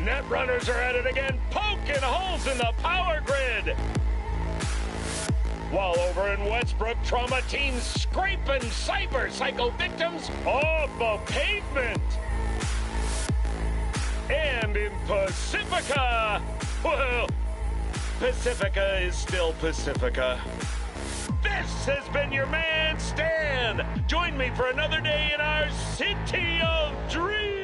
Netrunners are at it again, poking holes in the power grid. While over in Westbrook, trauma teams scraping cyber psycho victims off the pavement. And in Pacifica, well, Pacifica is still Pacifica. This has been your man, Stan. Join me for another day in our City of Dreams.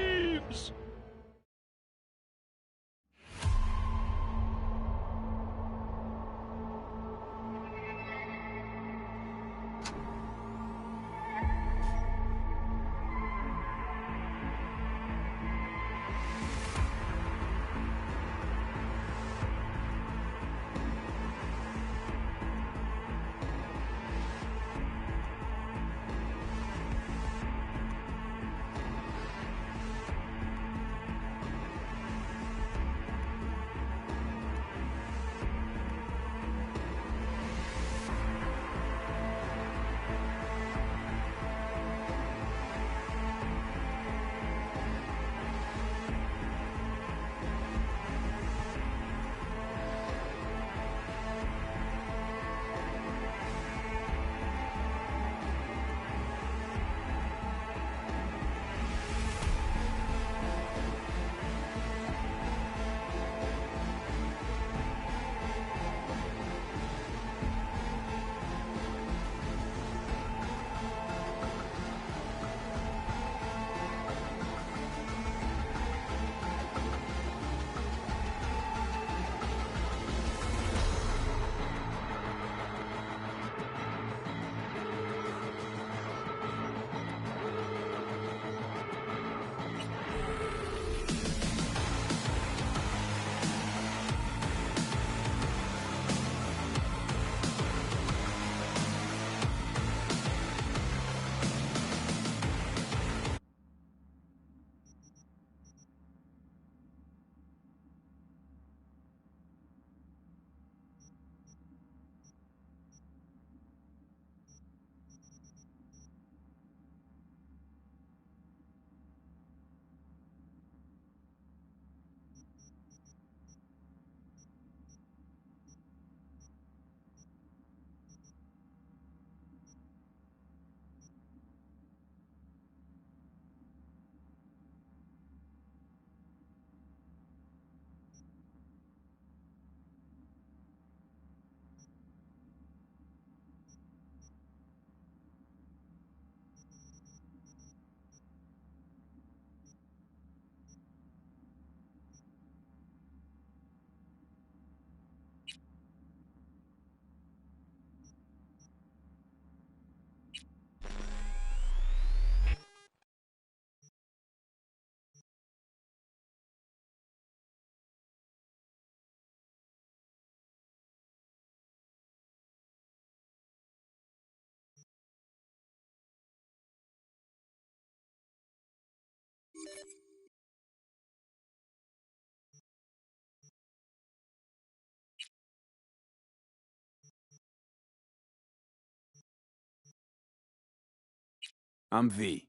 I'm V.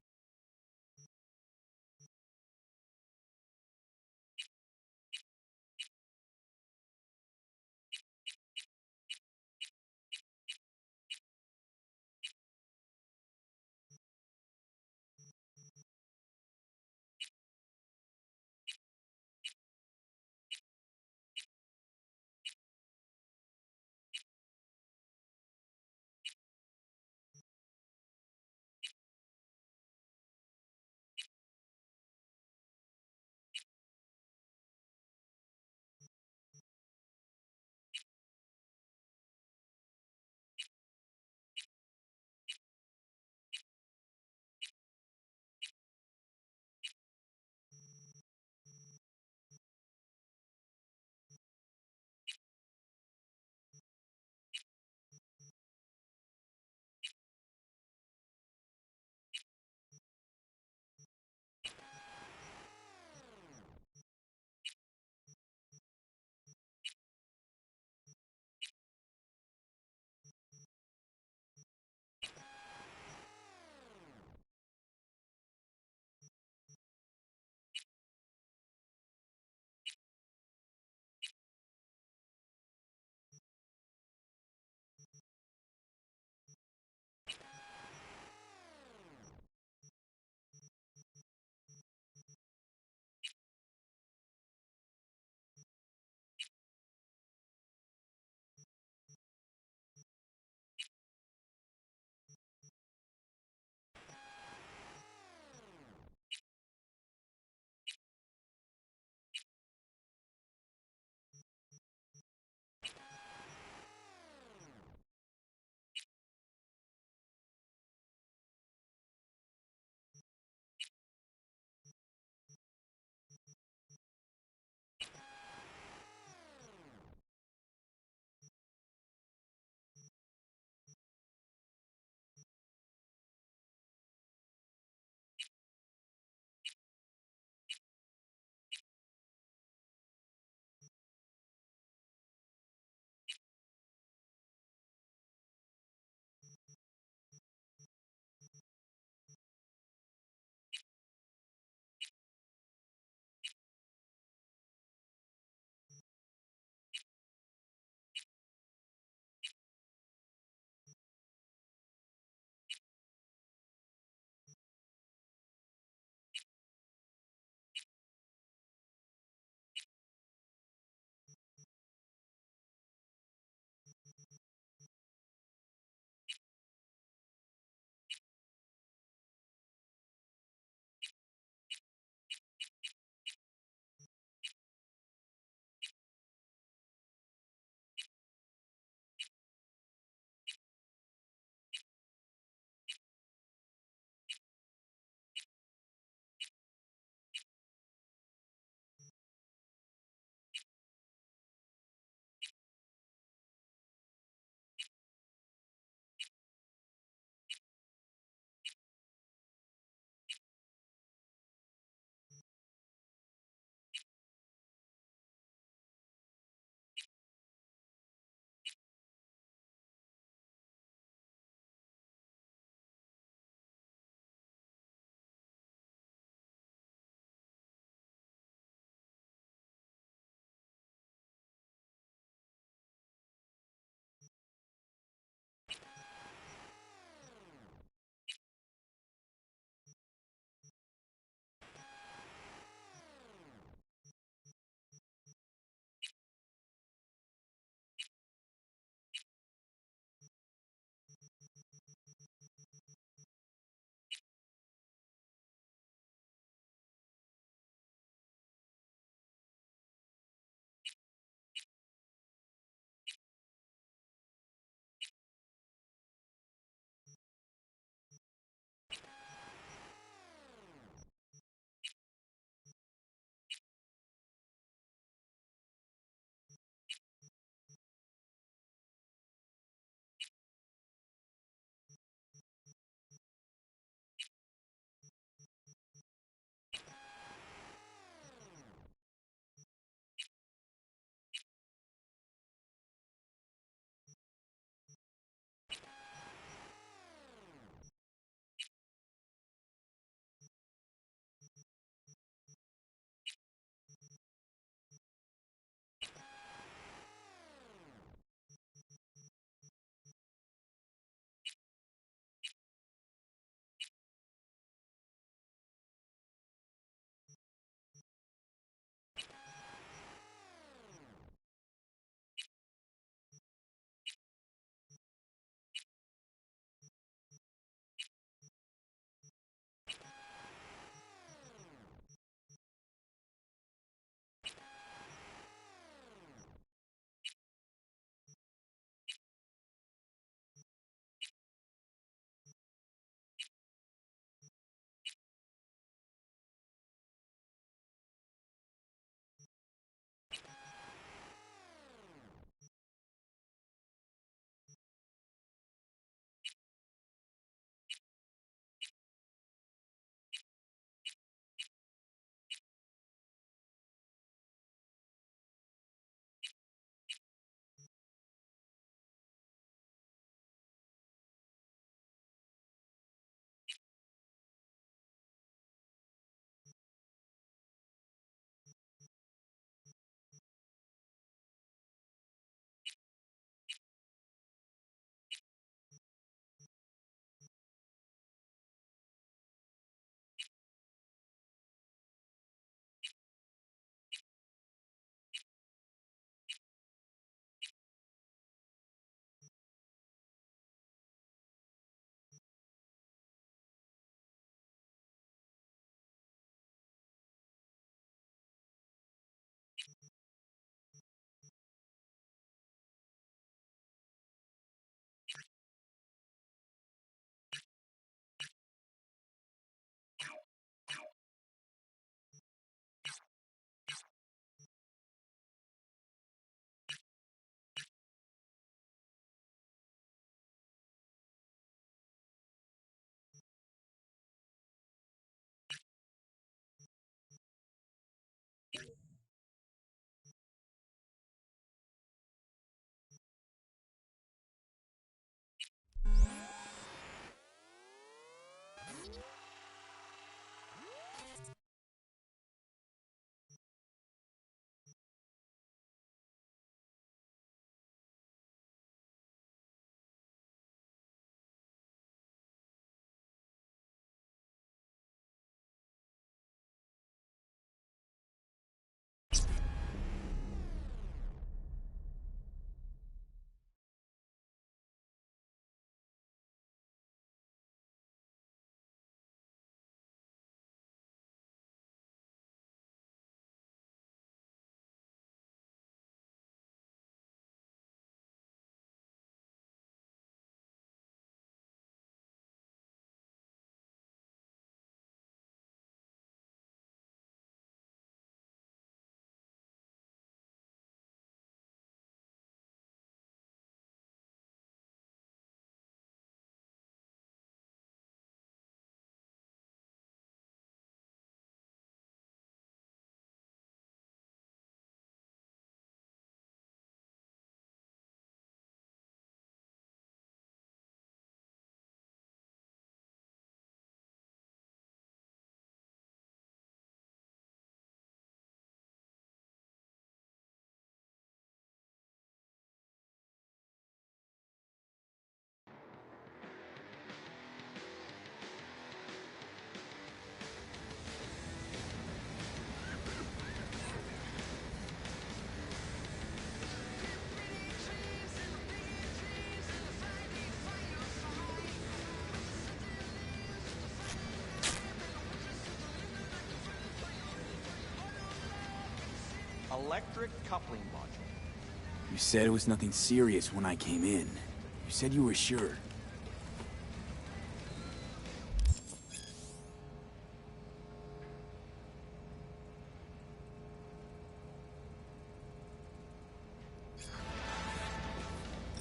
electric coupling module. You said it was nothing serious when I came in. You said you were sure.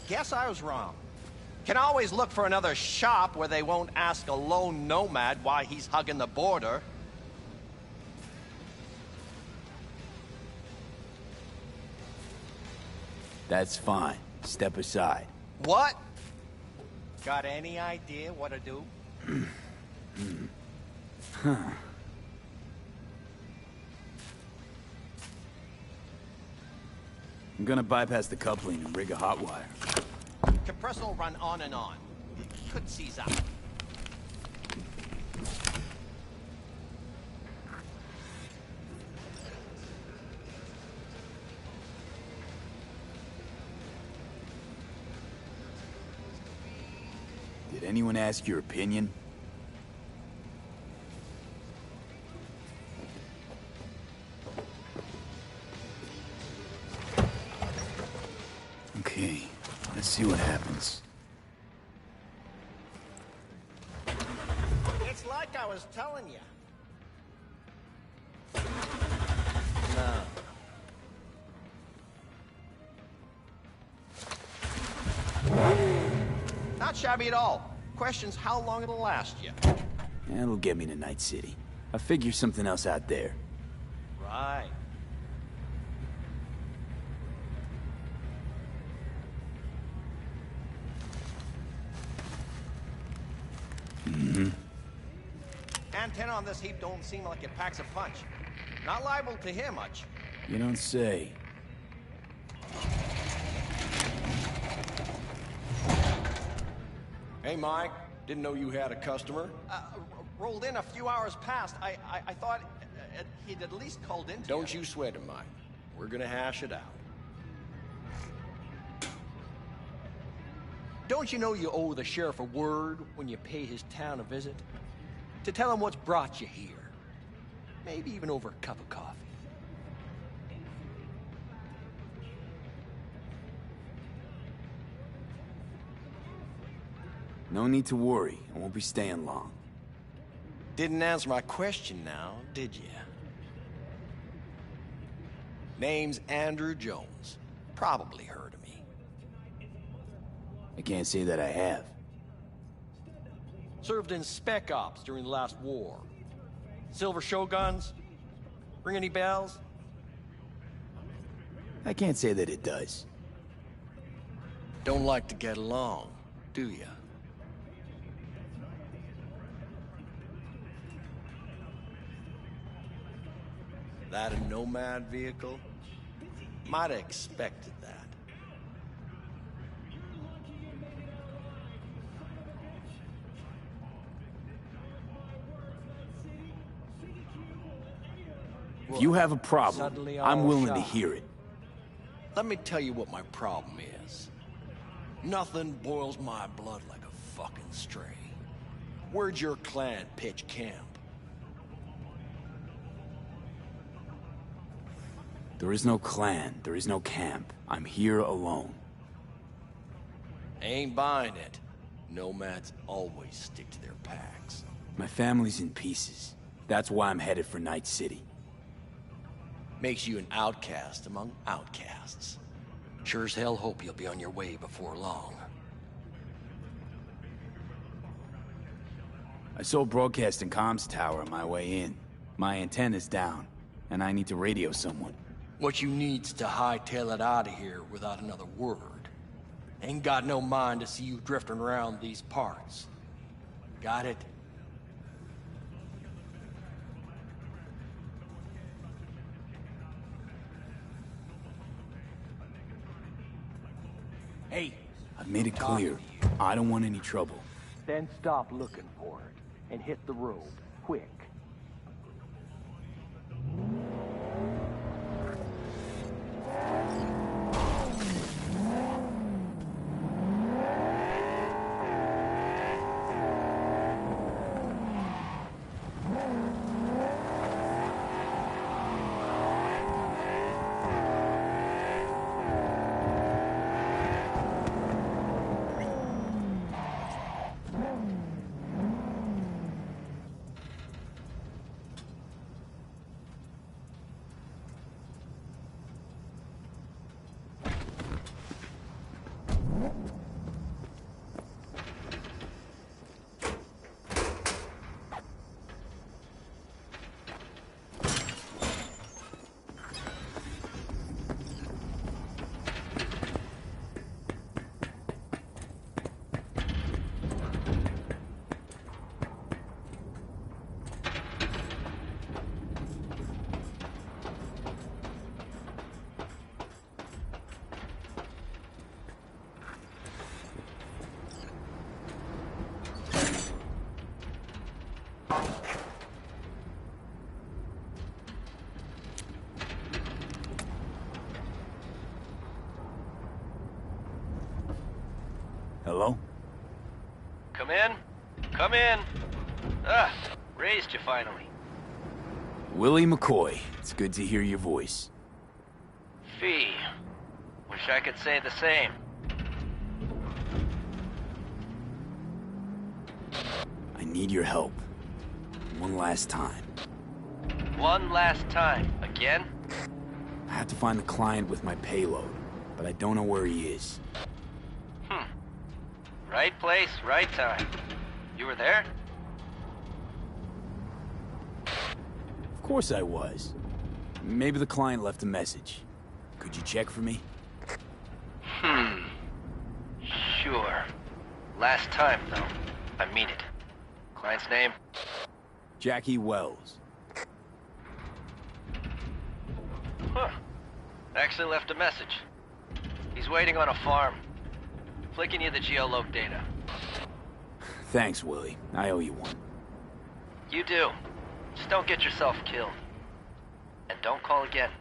Guess I was wrong. Can always look for another shop where they won't ask a lone nomad why he's hugging the border. That's fine. Step aside. What? Got any idea what to do? I'm gonna bypass the coupling and rig a hot wire. Compressor will run on and on. Could seize up. Did anyone ask your opinion? Okay, let's see what happens. It's like I was telling you. No. Not shabby at all. Question's how long it'll last you. That'll get me to Night City. I'll figure something else out there. Right. Antenna on this heap don't seem like it packs a punch. Not liable to hear much. You don't say. Hey, Mike. Didn't know you had a customer. Rolled in a few hours past. I thought he'd at least called in to Don't you sweat it, Mike. We're gonna hash it out. Don't you know you owe the sheriff a word when you pay his town a visit? To tell him what's brought you here. Maybe even over a cup of coffee. No need to worry. I won't be staying long. Didn't answer my question now, did you? Name's Andrew Jones. Probably heard of me. I can't say that I have. Served in Spec Ops during the last war. Silver Shoguns? Ring any bells? I can't say that it does. Don't like to get along, do you? That a nomad vehicle? Might have expected that. If you have a problem, Suddenly I'm all willing to shot. hear it. Let me tell you what my problem is. Nothing boils my blood like a fucking stray. Where'd your clan pitch camp? There is no clan, there is no camp. I'm here alone. Ain't buying it. Nomads always stick to their packs. My family's in pieces. That's why I'm headed for Night City. Makes you an outcast among outcasts. Sure as hell hope you'll be on your way before long. I saw a broadcasting comms tower on my way in. My antenna's down, and I need to radio someone. What you need's to hightail it out of here without another word. Ain't got no mind to see you drifting around these parts. Got it? Hey, I've made it clear. I don't want any trouble. then stop looking for it and hit the road, quick. Hello? Come in. Come in. Ah, raised you finally. Willie McCoy. It's good to hear your voice. Fee. Wish I could say the same. I need your help. One last time. One last time. Again? I have to find the client with my payload, but I don't know where he is. Right place, right time. You were there? Of course I was. Maybe the client left a message. Could you check for me? Sure. Last time, though. I mean it. Client's name? Jackie Wells. Huh. Actually left a message. He's waiting on a farm. Flicking you the geoloc data. Thanks, Willie. I owe you one. You do. Just don't get yourself killed. And don't call again.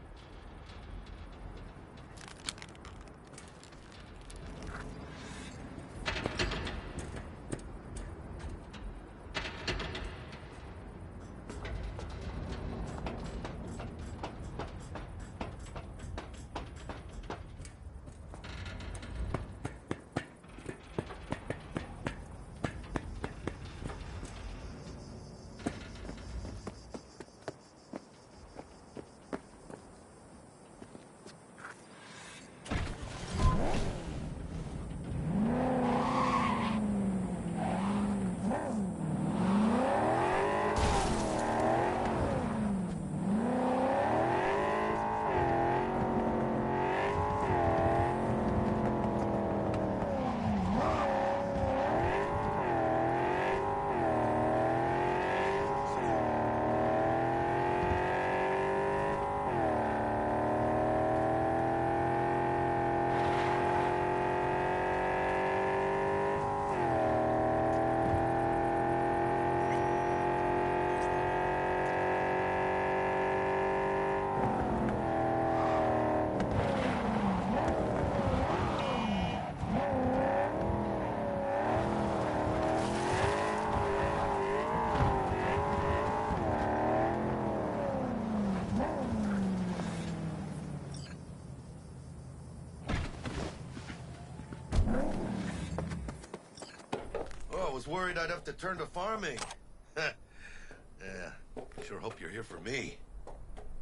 I was worried I'd have to turn to farming. Yeah, sure hope you're here for me.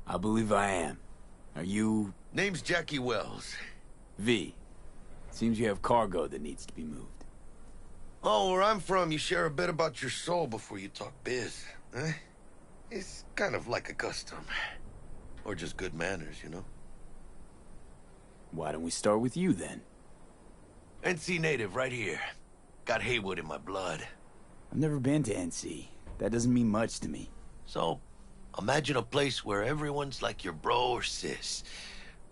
I believe I am. Are you... Name's Jackie Wells. V? Seems you have cargo that needs to be moved. Oh, where I'm from, you share a bit about your soul before you talk biz, eh? It's kind of like a custom. Or just good manners, you know? Why don't we start with you, then? NC native, right here. Got Haywood in my blood. I've never been to NC. That doesn't mean much to me. So, imagine a place where everyone's like your bro or sis.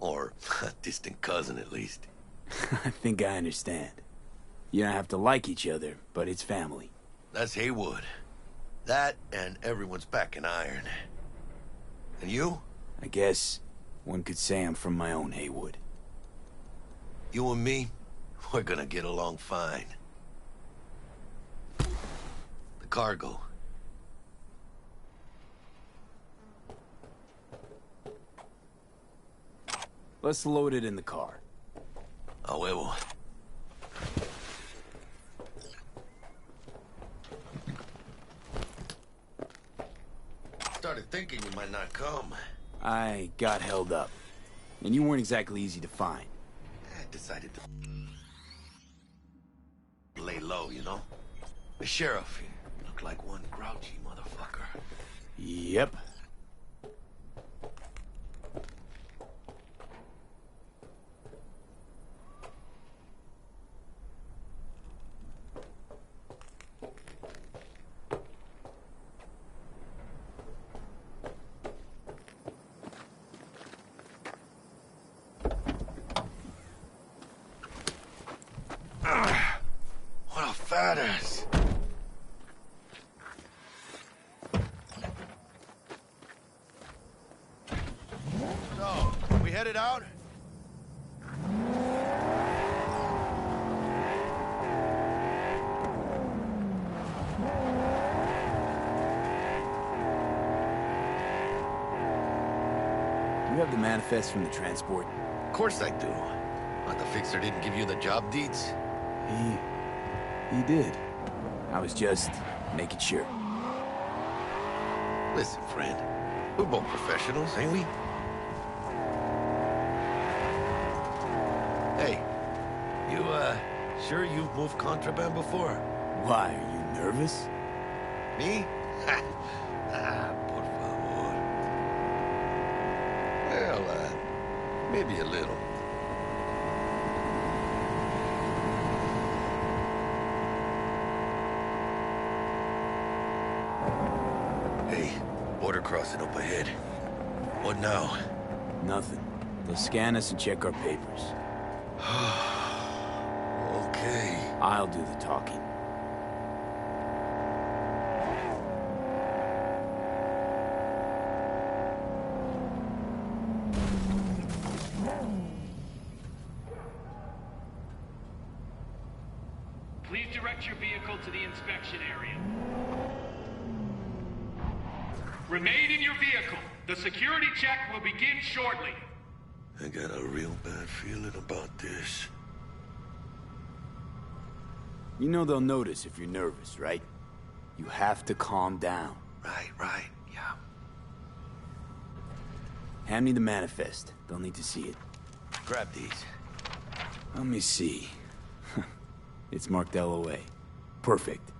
Or a distant cousin, at least. I think I understand. You don't have to like each other, but it's family. That's Haywood. That and everyone's back in iron. And you? I guess one could say I'm from my own Haywood. You and me, we're gonna get along fine. The cargo. Let's load it in the car. A huevo. Started thinking you might not come. I got held up. And you weren't exactly easy to find. I decided to lay low, you know? The sheriff, he looked like one grouchy motherfucker. Yep. What a fat ass. So, we headed out? manifest from the transport? Of course I do. But the fixer didn't give you the job deeds? He did. I was just making sure. Listen, friend. We're both professionals, ain't we? Hey, you, sure you've moved contraband before? Why, are you nervous? Me? Por favor. Well, maybe a little. Hey, border crossing up ahead. What now? Nothing. They'll scan us and check our papers. Okay. I'll do the talking. Please direct your vehicle to the inspection area. Remain in your vehicle. The security check will begin shortly. I got a real bad feeling about this. You know they'll notice if you're nervous, right? You have to calm down. Right, yeah. Hand me the manifest. They'll need to see it. Grab these. Let me see. It's marked LOA. Perfect.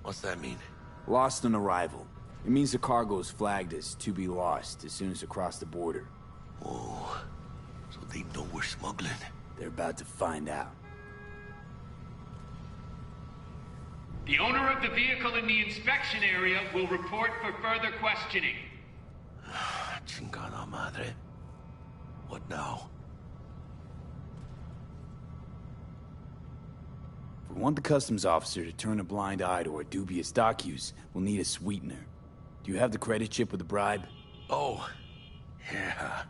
What's that mean? Lost on arrival. It means the cargo is flagged as to be lost as soon as across the border. Oh, so they know we're smuggling. They're about to find out. The owner of the vehicle in the inspection area will report for further questioning. Chingada madre. What now? If we want the customs officer to turn a blind eye to our dubious dock use, we'll need a sweetener. Do you have the credit chip with the bribe? Oh, yeah.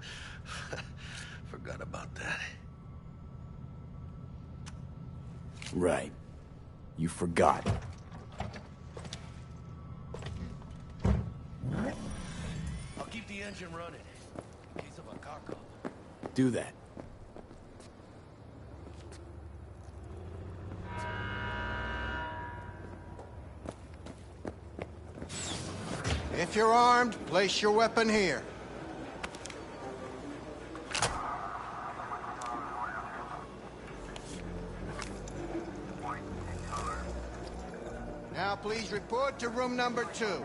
Forgot about that. Right. You forgot. I'll keep the engine running in case of a cock-up. Do that. If you're armed, place your weapon here. Now please report to room number 2.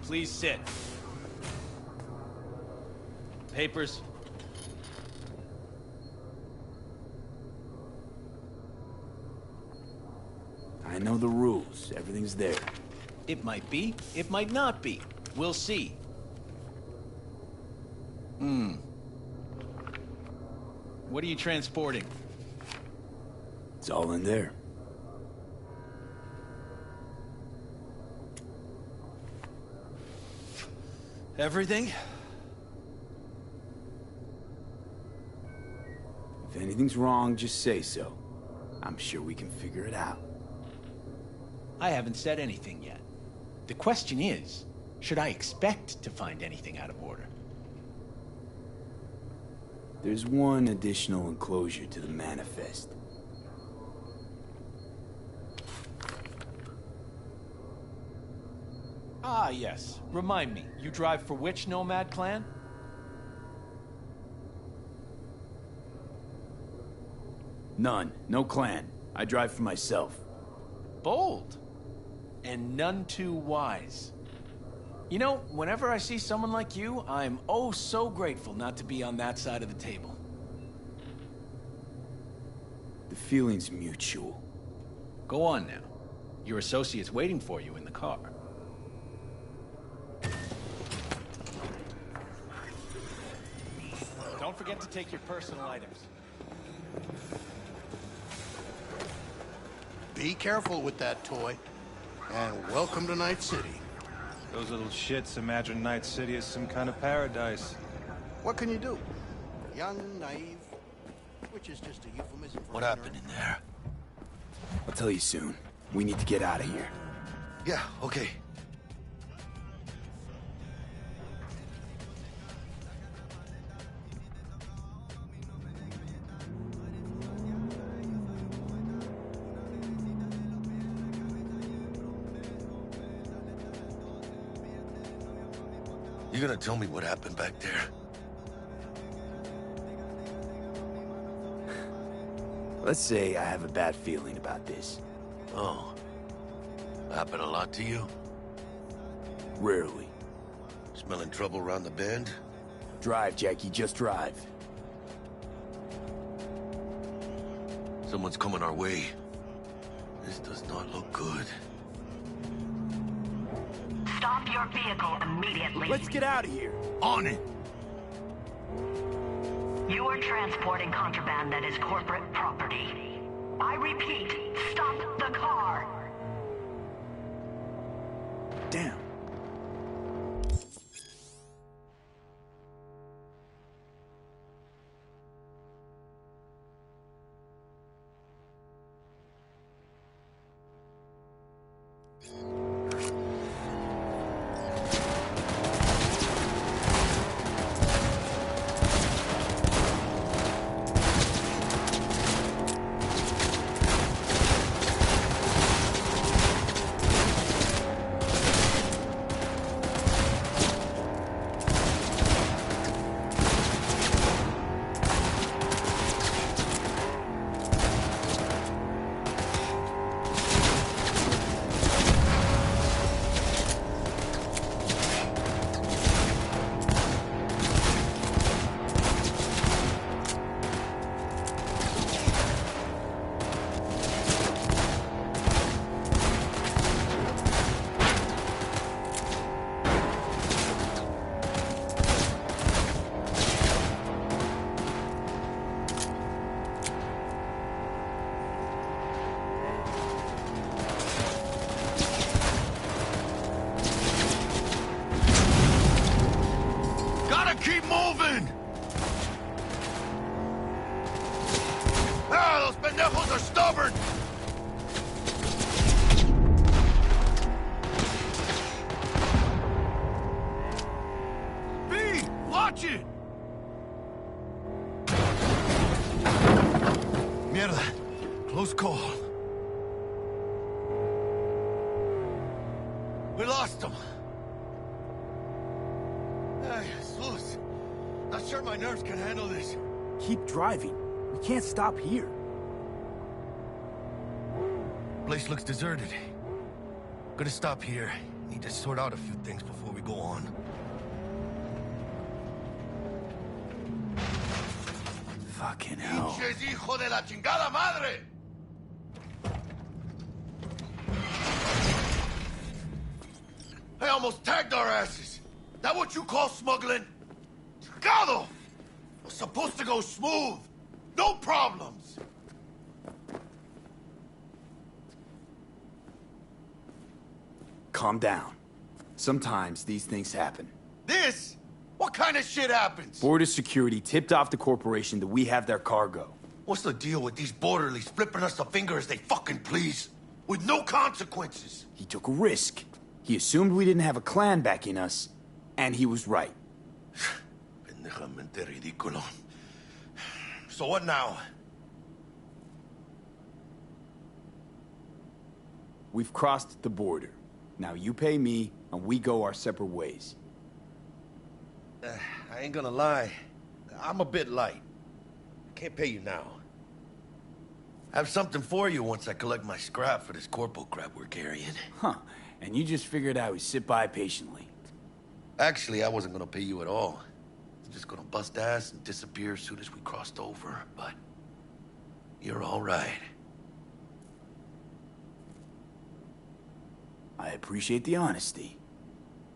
Please sit. Papers. I know the rules. Everything's there. It might be, it might not be. We'll see. What are you transporting? It's all in there. Everything? If anything's wrong, just say so. I'm sure we can figure it out. I haven't said anything yet. The question is, should I expect to find anything out of order? There's one additional enclosure to the manifest. Ah, yes. Remind me, you drive for which nomad clan? None. No clan. I drive for myself. Bold. And none too wise. You know, whenever I see someone like you, I'm oh so grateful not to be on that side of the table. The feeling's mutual. Go on now. Your associate's waiting for you in the car. Don't forget to take your personal items. Be careful with that toy. And welcome to Night City. Those little shits imagine Night City as some kind of paradise. What can you do? Young, naive, which is just a euphemism for... What happened in there? I'll tell you soon. We need to get out of here. Yeah, okay. You gonna tell me what happened back there? Let's say I have a bad feeling about this. Oh. Happened a lot to you? Rarely. Smelling trouble around the bend? Drive, Jackie, just drive. Someone's coming our way. This does not look good. Stop your vehicle immediately. Let's get out of here. On it! You are transporting contraband that is corporate property. I repeat, stop the car. Damn. Keep moving! Ah, those pendejos are stubborn! V, watch it! Mierda. Close call. We lost him. Hey, Jesus. Not sure my nerves can handle this. Keep driving. We can't stop here. Place looks deserted. Gonna stop here. Need to sort out a few things before we go on. Fucking hell. Pinches hijo de la chingada madre! I almost tagged our asses. That what you call smuggling? Chingado! Was supposed to go smooth. No problems. Calm down. Sometimes these things happen. This? What kind of shit happens? Border security tipped off the corporation that we have their cargo. What's the deal with these borderlies flipping us the finger as they fucking please? With no consequences. He took a risk. He assumed we didn't have a clan backing us, and he was right. Pendejamente ridículo. So what now? We've crossed the border. Now you pay me, and we go our separate ways. I ain't gonna lie. I'm a bit light. Can't pay you now. I have something for you once I collect my scrap for this corpo crap we're carrying. Huh. And you just figured I would sit by patiently. Actually, I wasn't gonna pay you at all. I was just gonna bust ass and disappear as soon as we crossed over, but... you're all right. I appreciate the honesty.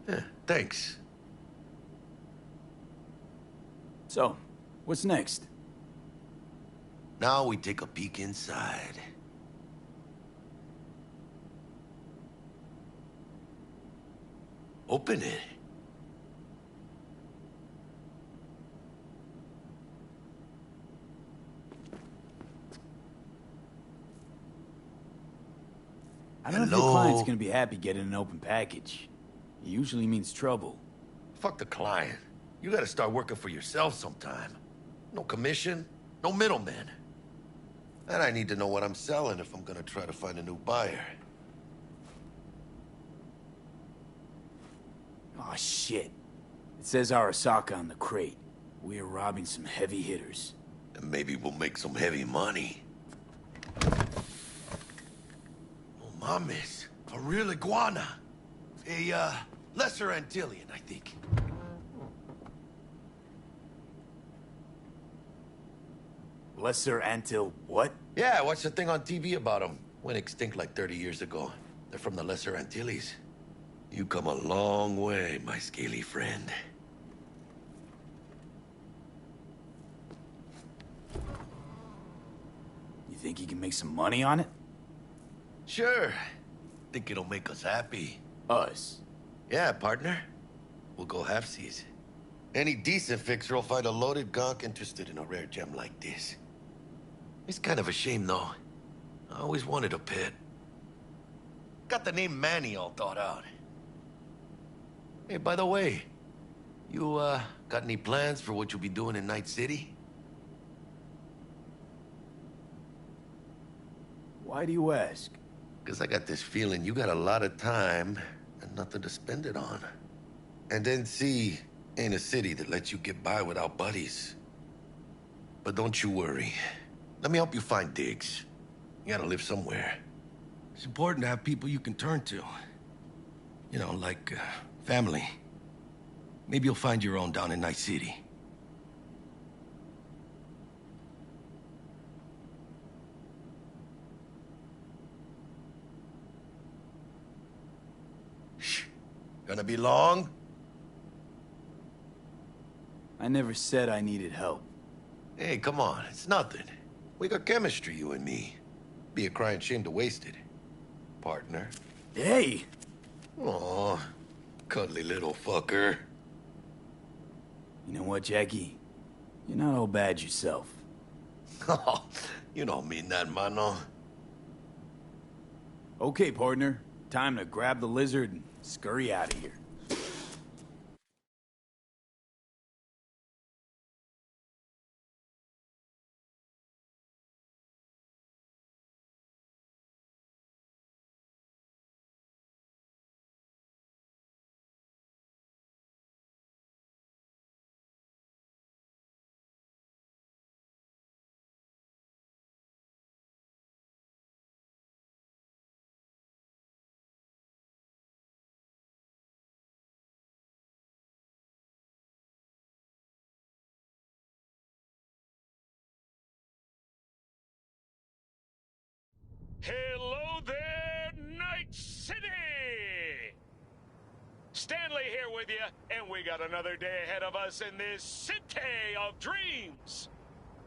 Yeah, thanks. So, what's next? Now we take a peek inside. Open it. I don't know if your client's gonna be happy getting an open package. It usually means trouble. Fuck the client. You gotta start working for yourself sometime. No commission, no middleman. And I need to know what I'm selling if I'm gonna try to find a new buyer. Aw, shit. It says Arasaka on the crate. We are robbing some heavy hitters. And maybe we'll make some heavy money. Oh, mames. A real iguana. A, lesser Antillean, I think. Lesser Antil what? Yeah, I watched a thing on TV about them. Went extinct like 30 years ago. They're from the Lesser Antilles. You come a long way, my scaly friend. You think you can make some money on it? Sure. Think it'll make us happy. Us? Yeah, partner. We'll go halfsies. Any decent fixer will find a loaded gonk interested in a rare gem like this. It's kind of a shame, though. I always wanted a pet. Got the name Manny all thought out. Hey, by the way, you, got any plans for what you'll be doing in Night City? Why do you ask? Because I got this feeling you got a lot of time and nothing to spend it on. And NC ain't a city that lets you get by without buddies. But don't you worry. Let me help you find digs. You gotta live somewhere. It's important to have people you can turn to. You know, like, family. Maybe you'll find your own down in Night City. Shh. Gonna be long? I never said I needed help. Hey, come on, it's nothing. We got chemistry, you and me. Be a crying shame to waste it. Partner. Hey! Aw, cuddly little fucker. You know what, Jackie? You're not all bad yourself. Oh, you don't mean that, mano. Okay, partner. Time to grab the lizard and scurry out of here. Hello there, Night City! Stanley here with you, and we got another day ahead of us in this city of dreams.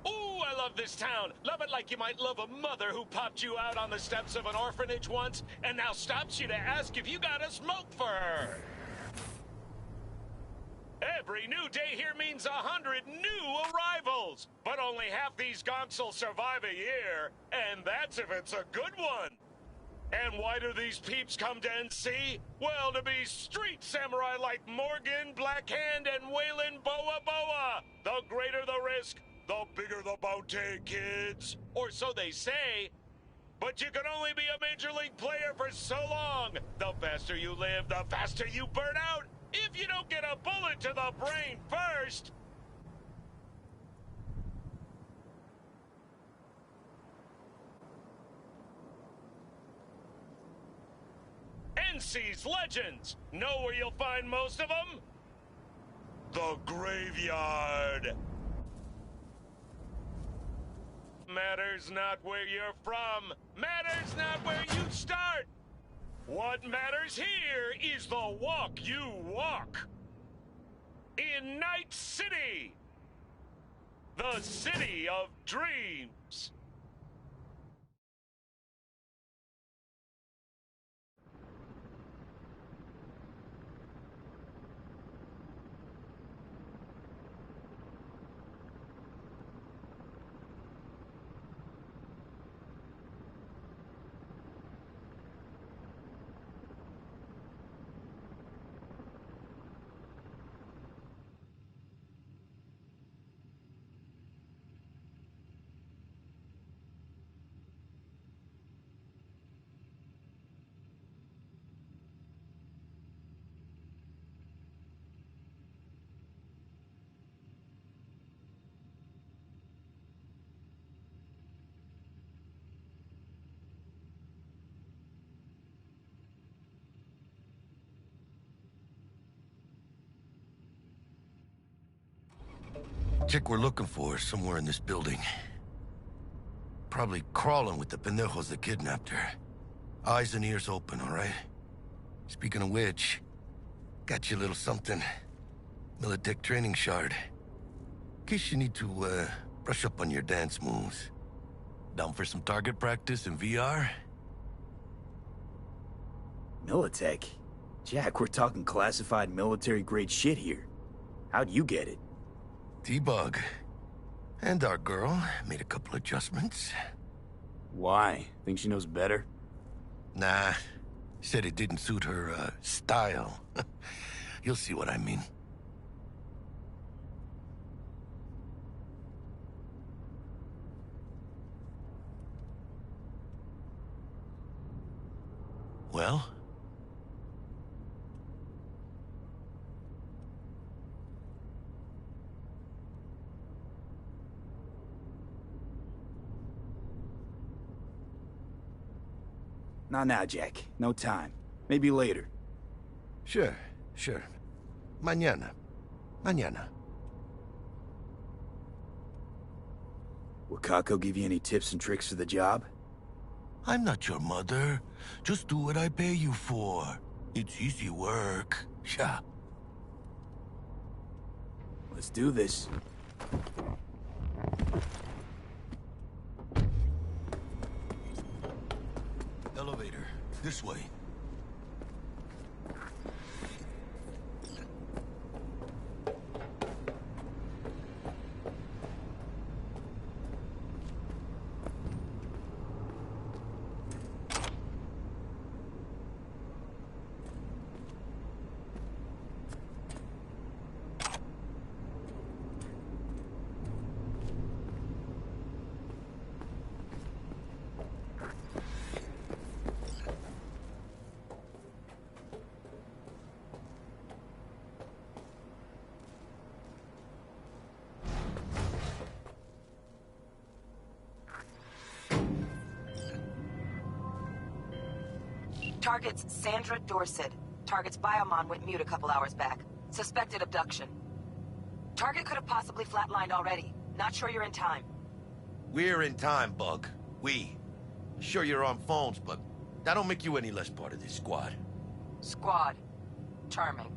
Ooh, I love this town. Love it like you might love a mother who popped you out on the steps of an orphanage once and now stops you to ask if you got a smoke for her. Every new day here means 100 new arrivals, but only half these gonks will survive a year, and that's if it's a good one. And why do these peeps come to NC? Well, to be street samurai like Morgan, Blackhand, and Waylon Boa Boa. The greater the risk, the bigger the bounty, kids. Or so they say. But you can only be a major league player for so long. The faster you live, the faster you burn out. If you don't get a bullet to the brain first. NC's legends. Know where you'll find most of them? The graveyard. Matters not where you're from. Matters not where you start. What matters here is the walk you walk. In Night City. The city of dreams. Chick we're looking for is somewhere in this building. Probably crawling with the pendejos that kidnapped her. Eyes and ears open, all right? Speaking of which, got you a little something. Militech training shard. In case you need to, brush up on your dance moves. Down for some target practice in VR? Militech? Jack, we're talking classified military-grade shit here. How'd you get it? T-Bug. And our girl made a couple adjustments. Why? Think she knows better? Nah. Said it didn't suit her, style. You'll see what I mean. Well? Not now, Jack. No time. Maybe later. Sure. Mañana. Will Kako give you any tips and tricks for the job? I'm not your mother. Just do what I pay you for. It's easy work. Yeah. Let's do this. Elevator. This way. Target's Sandra Dorset. Target's biomon went mute a couple hours back. Suspected abduction. Target could have possibly flatlined already. Not sure you're in time. We're in time, Bug. We. Sure you're on phones, but that don't make you any less part of this squad. Squad. Charming.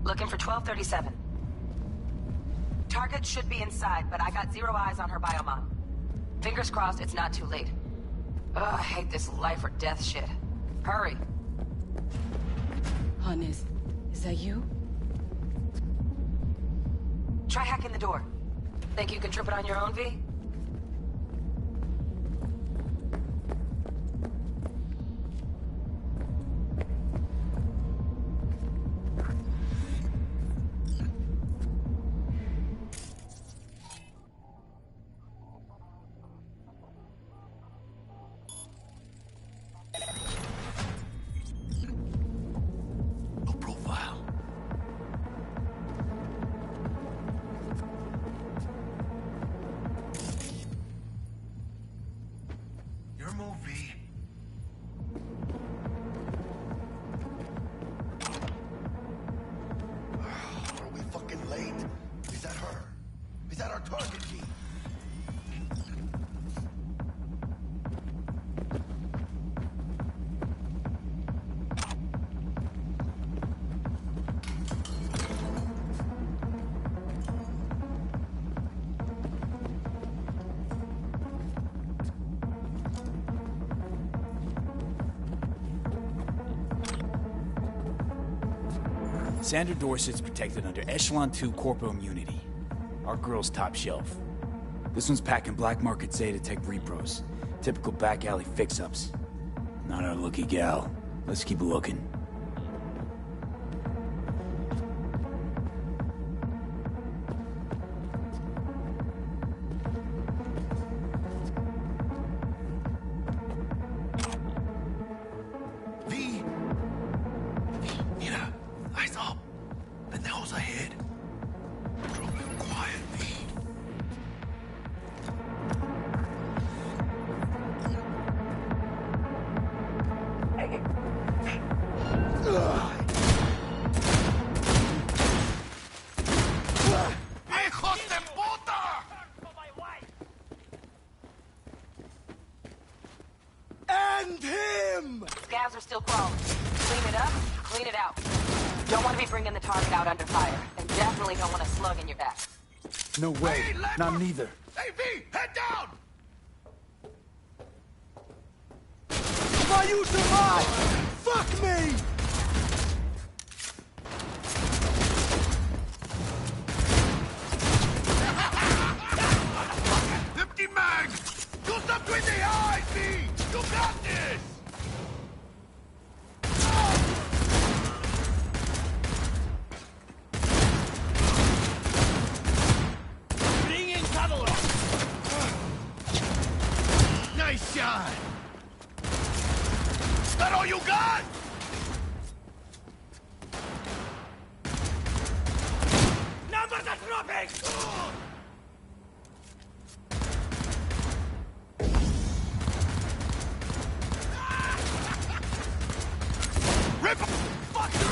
Looking for 1237. Target should be inside, but I got zero eyes on her biomon. Fingers crossed it's not too late. Ugh, I hate this life or death shit. Hurry. Hannes, is that you? Try hacking the door. Think you can trip it on your own, V? Sandra Dorset's protected under Echelon 2 Corpo Immunity. Our girl's top shelf. This one's packing black market Zeta-Tech repros. Typical back alley fix-ups. Not our lucky gal. Let's keep looking. End him! Scavs are still crawling. Clean it up, clean it out. Don't want to be bringing the target out under fire. And definitely don't want a slug in your back. No way. Not neither. Hey, V! Head down! Why you survive? Fuck me! Empty mag! Do something with the eyes, V! You got this! Bring in cover! Nice shot! Is that all you got? Numbers are dropping! Rip! Fuck you, V!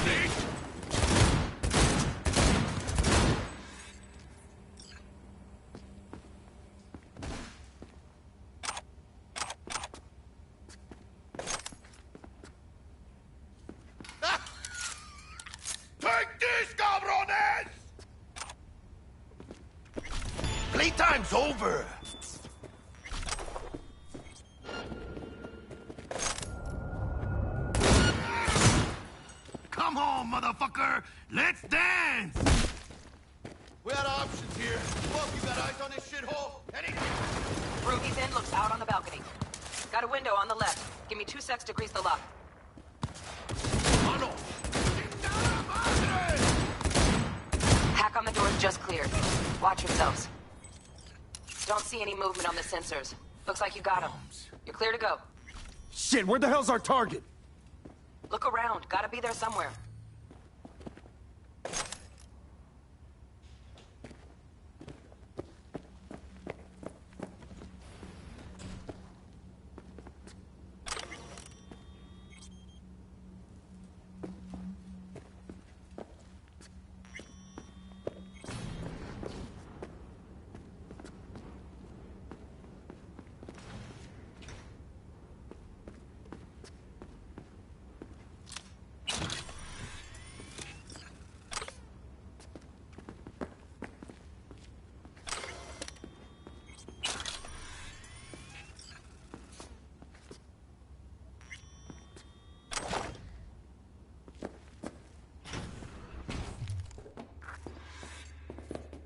Take this, cabrones! Playtime's over! Come on, motherfucker! Let's dance! We had options here. Look, you got eyes on this shithole? Ruby's Inn looks out on the balcony. Got a window on the left. Give me 2 secs to grease the lock. Mano! Hack on the door's just cleared. Watch yourselves. Don't see any movement on the sensors. Looks like you got them. You're clear to go. Shit, where the hell's our target? Look around. Gotta be there somewhere.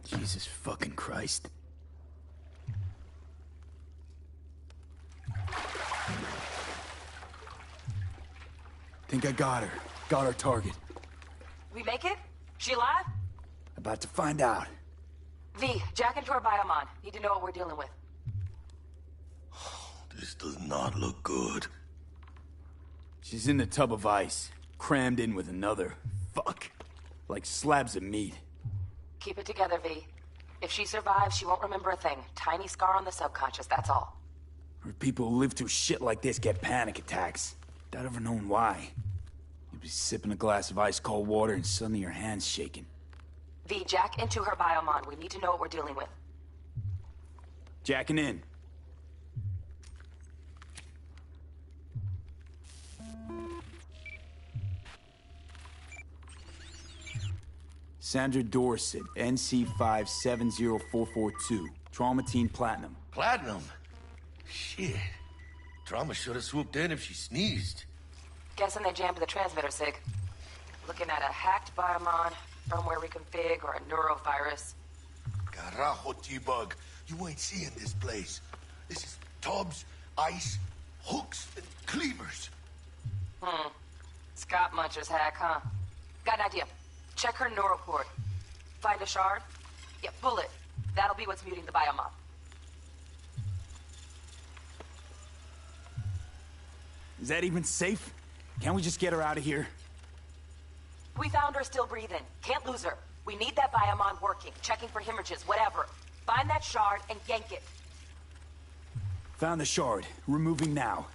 Jesus fucking Christ. Think I got her. Got our target. We make it? She alive? About to find out. V, jack into her biomon. Need to know what we're dealing with. This does not look good. She's in the tub of ice, crammed in with another. Fuck. Like slabs of meat. Keep it together, V. If she survives, she won't remember a thing. Tiny scar on the subconscious, that's all. Or people who live through shit like this get panic attacks. Without ever knowing why. You'd be sipping a glass of ice-cold water and suddenly your hand's shaking. V, jack into her biomon. We need to know what we're dealing with. Jacking in. Sandra Dorset, NC570442. Traumatine Platinum. Platinum? Shit. Trauma should have swooped in if she sneezed. Guessing they jammed the transmitter, Sig. Looking at a hacked biomon, firmware reconfig, or a neurovirus. Carajo, T-Bug. You ain't seeing this place. This is tubs, ice, hooks, and cleavers. Scott Muncher's hack, huh? Got an idea. Check her neural port. Find a shard? Yeah, pull it. That'll be what's muting the biomon. Is that even safe? Can't we just get her out of here? We found her still breathing. Can't lose her. We need that biomon working, checking for hemorrhages, whatever. Find that shard and yank it. Found the shard. Removing now.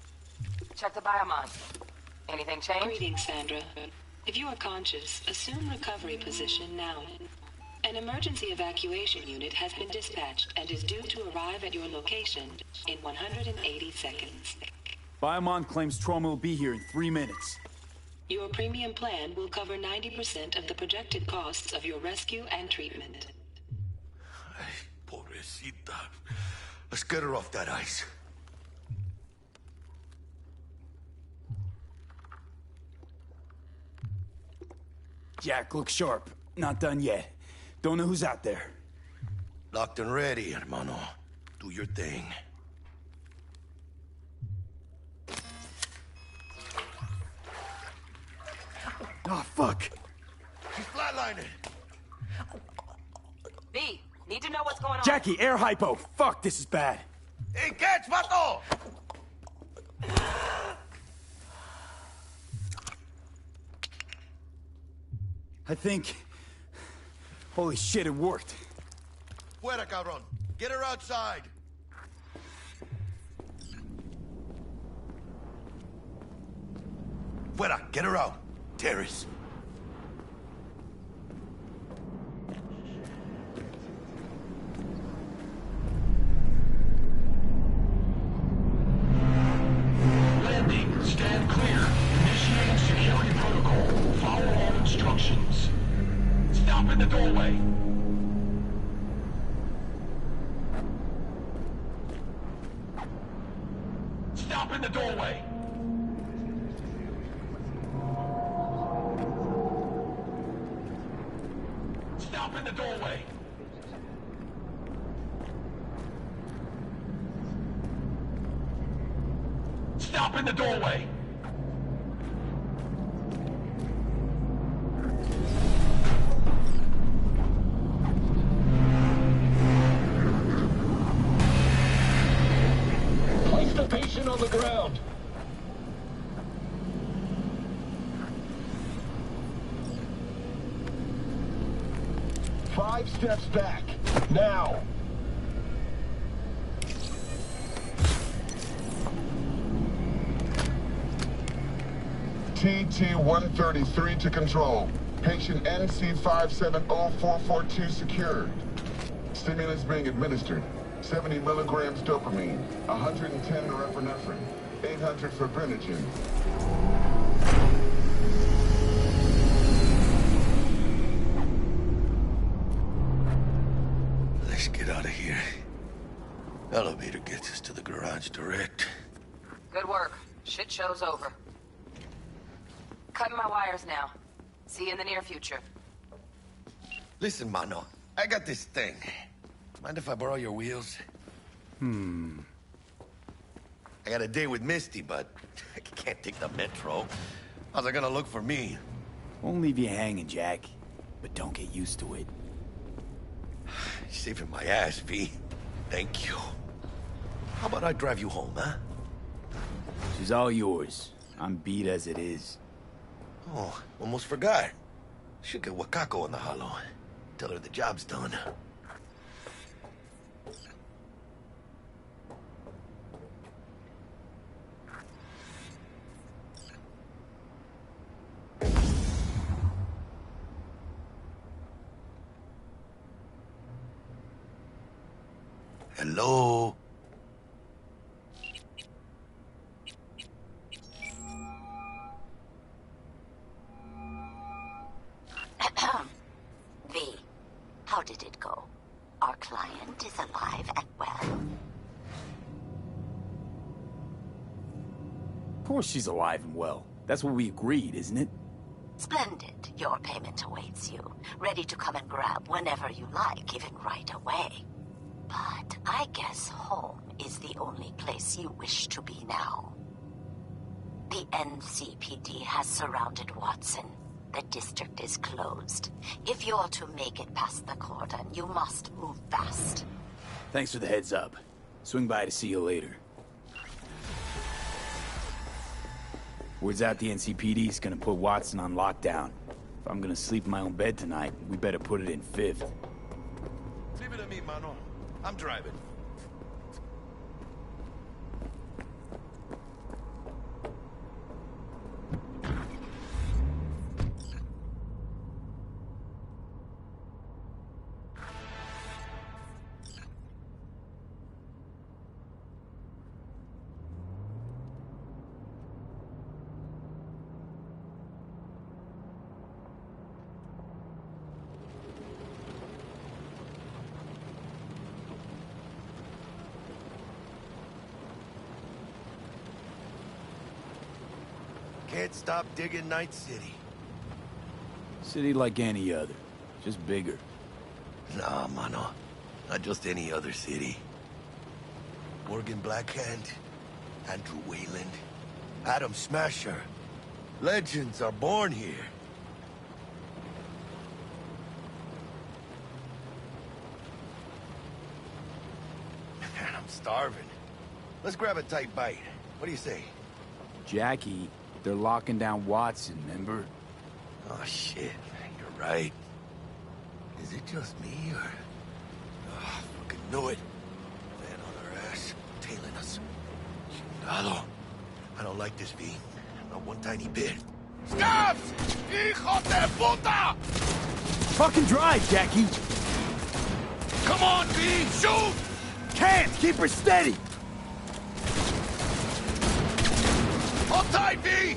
Check the biomon. Anything change? Greetings, Sandra. If you are conscious, assume recovery position now. An emergency evacuation unit has been dispatched and is due to arrive at your location in 180 seconds. Biomon claims trauma will be here in 3 minutes. Your premium plan will cover 90% of the projected costs of your rescue and treatment. Ay, pobrecita. Let's get her off that ice. Jack, look sharp. Not done yet. Don't know who's out there. Locked and ready, hermano. Do your thing. Oh, fuck. She's flatlining. V, need to know what's going on. Jackie, air hypo. Fuck, this is bad. Hey, catch, vato! I think... Holy shit, it worked. Fuera, cabrón. Get her outside. Fuera, get her out. Terrace. Landing. Stand clear. Initiating security protocol. Follow all instructions. Stop in the doorway. Stop in the doorway. Stop in the doorway. Stop in the doorway. Place the patient on the ground. Five steps back. Now. TT-133 to control. Patient NC570442 secured. Stimulants being administered. 70 milligrams dopamine, 110 norepinephrine, 800 fibrinogen. Let's get out of here. Elevator gets us to the garage direct. Good work. Shit show's over. Cutting my wires now. See you in the near future. Listen, mano. I got this thing. Mind if I borrow your wheels? I got a date with Misty, but I can't take the metro. How's it gonna look for me? Won't leave you hanging, Jack. But don't get used to it. You're saving my ass, V. Thank you. How about I drive you home, huh? She's all yours. I'm beat as it is. Oh, almost forgot. Should get Wakako on the holo. Tell her the job's done. Hello? V, how did it go? Our client is alive and well. Of course she's alive and well. That's what we agreed, isn't it? Splendid. Your payment awaits you, ready to come and grab whenever you like, even right away. But I guess home is the only place you wish to be now. The NCPD has surrounded Watson. The district is closed. If you're to make it past the cordon, you must move fast. Thanks for the heads up. Swing by to see you later. Word's out the NCPD's gonna put Watson on lockdown. If I'm gonna sleep in my own bed tonight, we better put it in 5th. Leave it to me, mano. I'm driving. Can't stop digging Night City. City like any other, just bigger. Nah, mano. Not just any other city. Morgan Blackhand, Andrew Wayland, Adam Smasher. Legends are born here. Man, I'm starving. Let's grab a tight bite. What do you say? Jackie, they're locking down Watson, remember? Oh, shit. You're right. Is it just me, or... Oh, fucking knew it. Man on our ass, tailing us. Chingado. I don't like this, V. Not one tiny bit. Scabs! Hijo de puta! Fucking drive, Jackie! Come on, V! Shoot! Can't! Keep her steady! Hold tight, V!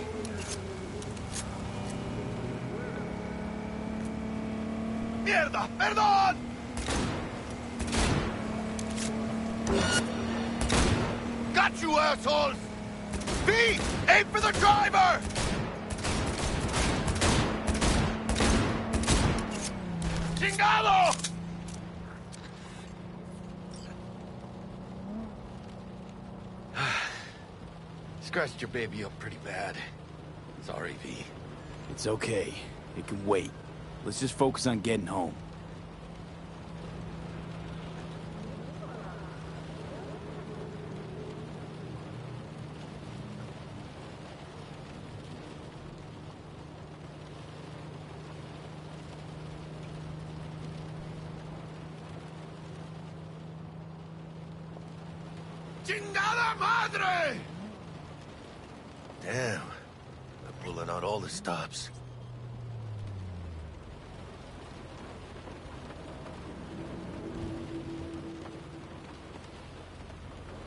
Mierda! Perdón! Got you, assholes! V! Aim for the driver! Chingado! Scratched your baby up pretty bad. Sorry, V. It's okay. It can wait. Let's just focus on getting home. Chingada madre! Damn. They're pulling out all the stops.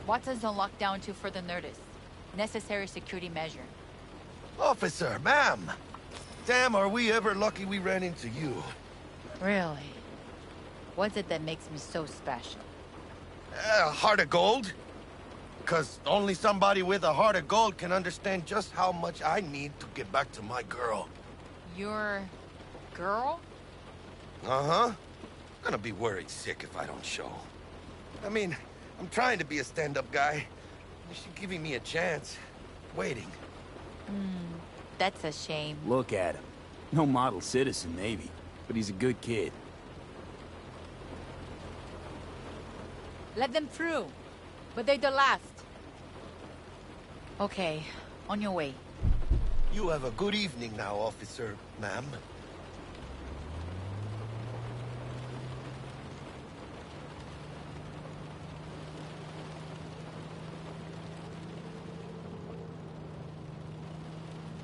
Watson's on lockdown until further notice. Necessary security measure. Officer, ma'am! Damn, are we ever lucky we ran into you. Really? What's it that makes me so special? A heart of gold? Because only somebody with a heart of gold can understand just how much I need to get back to my girl. Your... girl? Uh-huh. Gonna be worried sick if I don't show. I mean, I'm trying to be a stand-up guy. She's giving me a chance. Waiting. That's a shame. Look at him. No model citizen, maybe, but he's a good kid. Let them through. But they're the last. Okay, on your way. You have a good evening now, officer, ma'am.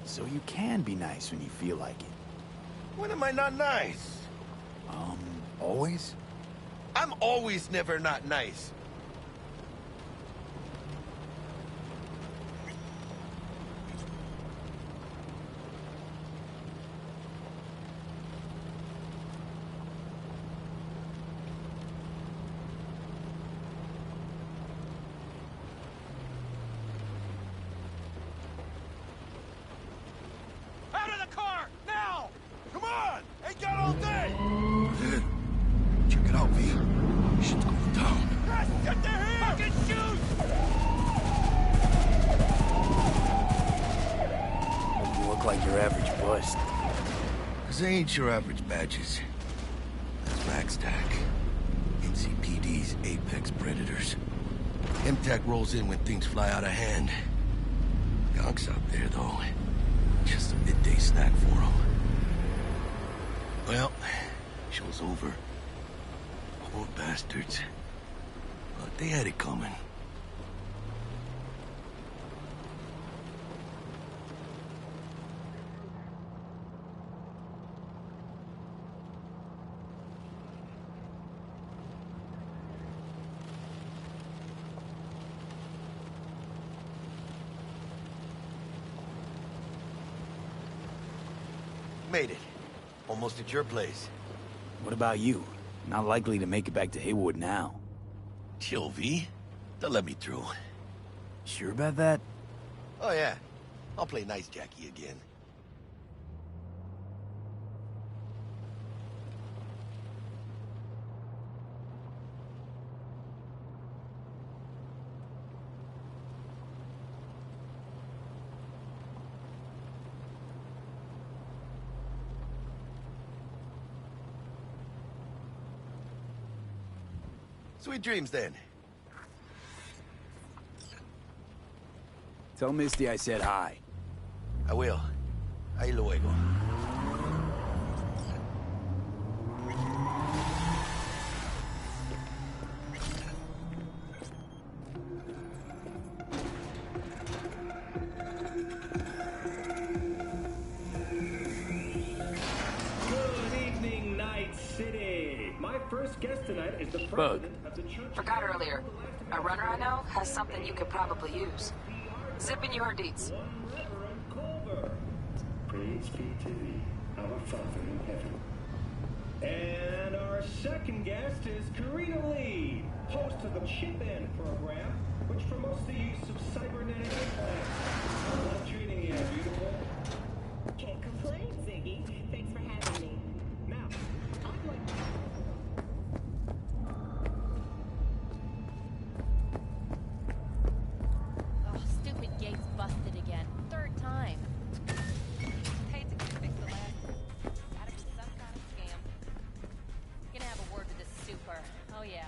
So you can be nice when you feel like it. When am I not nice? Always? I'm always never not nice. Out of the car! Now! Come like your average bust. 'Cause they ain't your average badges. That's MaxTac. NCPD's apex predators. MTAC rolls in when things fly out of hand. Gonk's out there, though. Just a midday snack for him. Well, show's over. Poor bastards. But they had it coming. Made it. Almost at your place. What about you? Not likely to make it back to Haywood now. Chill, V. They'll let me through. Sure about that? Oh, yeah. I'll play nice Jackie again. Sweet dreams, then. Tell Misty I said hi. I will. Ahí luego. First guest tonight is the president of the church. Forgot earlier. A runner I know has something you could probably use. Zipping you her deets. Praise be to thee, our Father in heaven. And our second guest is Karina Lee, host of the Chip In program, which promotes the use of cybernetic implants. How's that treating you, beautiful? Can't complain, Ziggy. Thanks for having me. Now, I'd like to... Gates busted again. Third time. Hate to fix the last. Gotta be some kind of scam. Gonna have a word with this super. Oh yeah.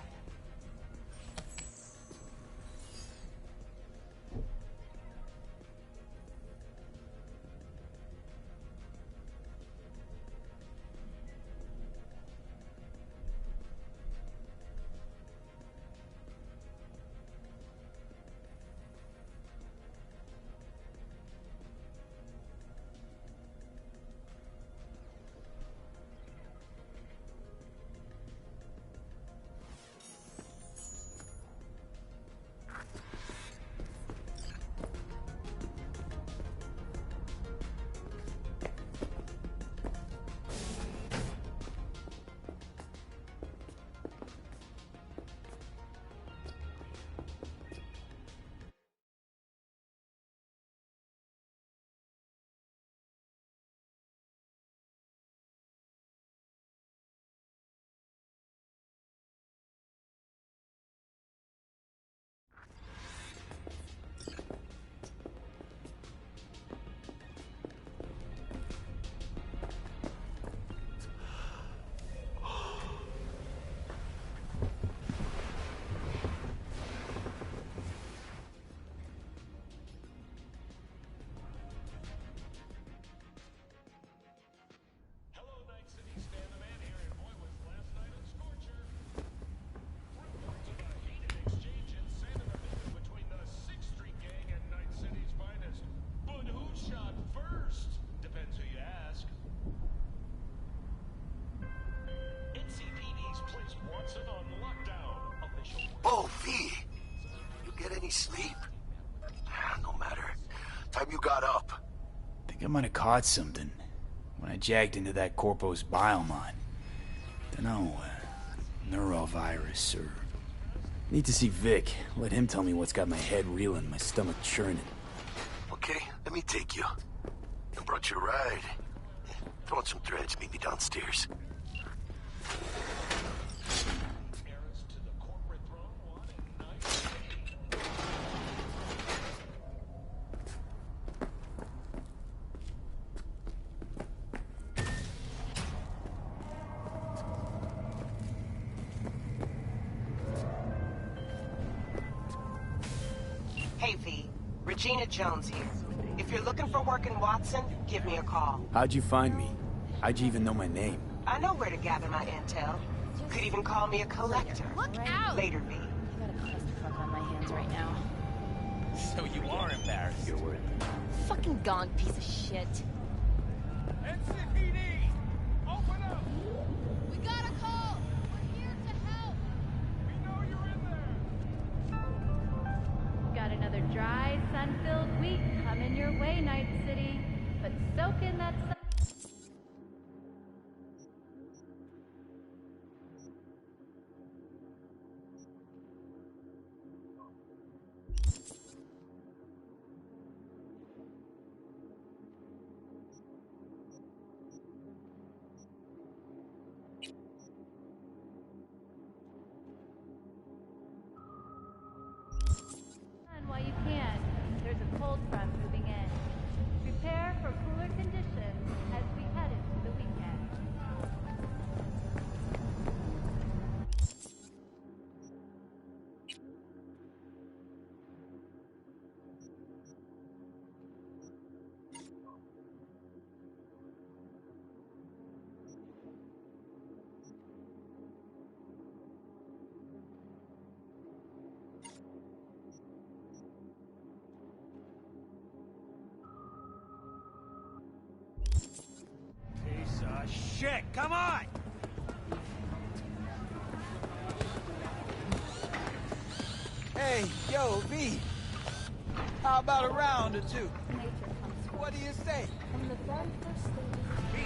Oh, V! You get any sleep? No matter. Time you got up. Think I might have caught something when I jagged into that Corpo's biomon. Dunno, neurovirus or... Need to see Vic. Let him tell me what's got my head reeling, my stomach churning. Okay, let me take you. I brought you a ride. Throw on some threads, meet me downstairs. Gina Jones here. If you're looking for work in Watson, give me a call. How'd you find me? How'd you even know my name? I know where to gather my intel. Could even call me a collector. Look out! Later, V. I got a clusterfuck on my hands right now. So you are embarrassed. You're worth it. Fucking gong piece of shit. NCPD! Open up! We got a call! We're here to help! We know you're in there! Got another dry, sun-filled week coming your way, Night City. But soak in that sun. While you can, there's a cold front moving in. Prepare for cooler conditions as we head into the weekend. Piece of shit! Come on! Hey, yo, V. How about a round or two? What do you say? V,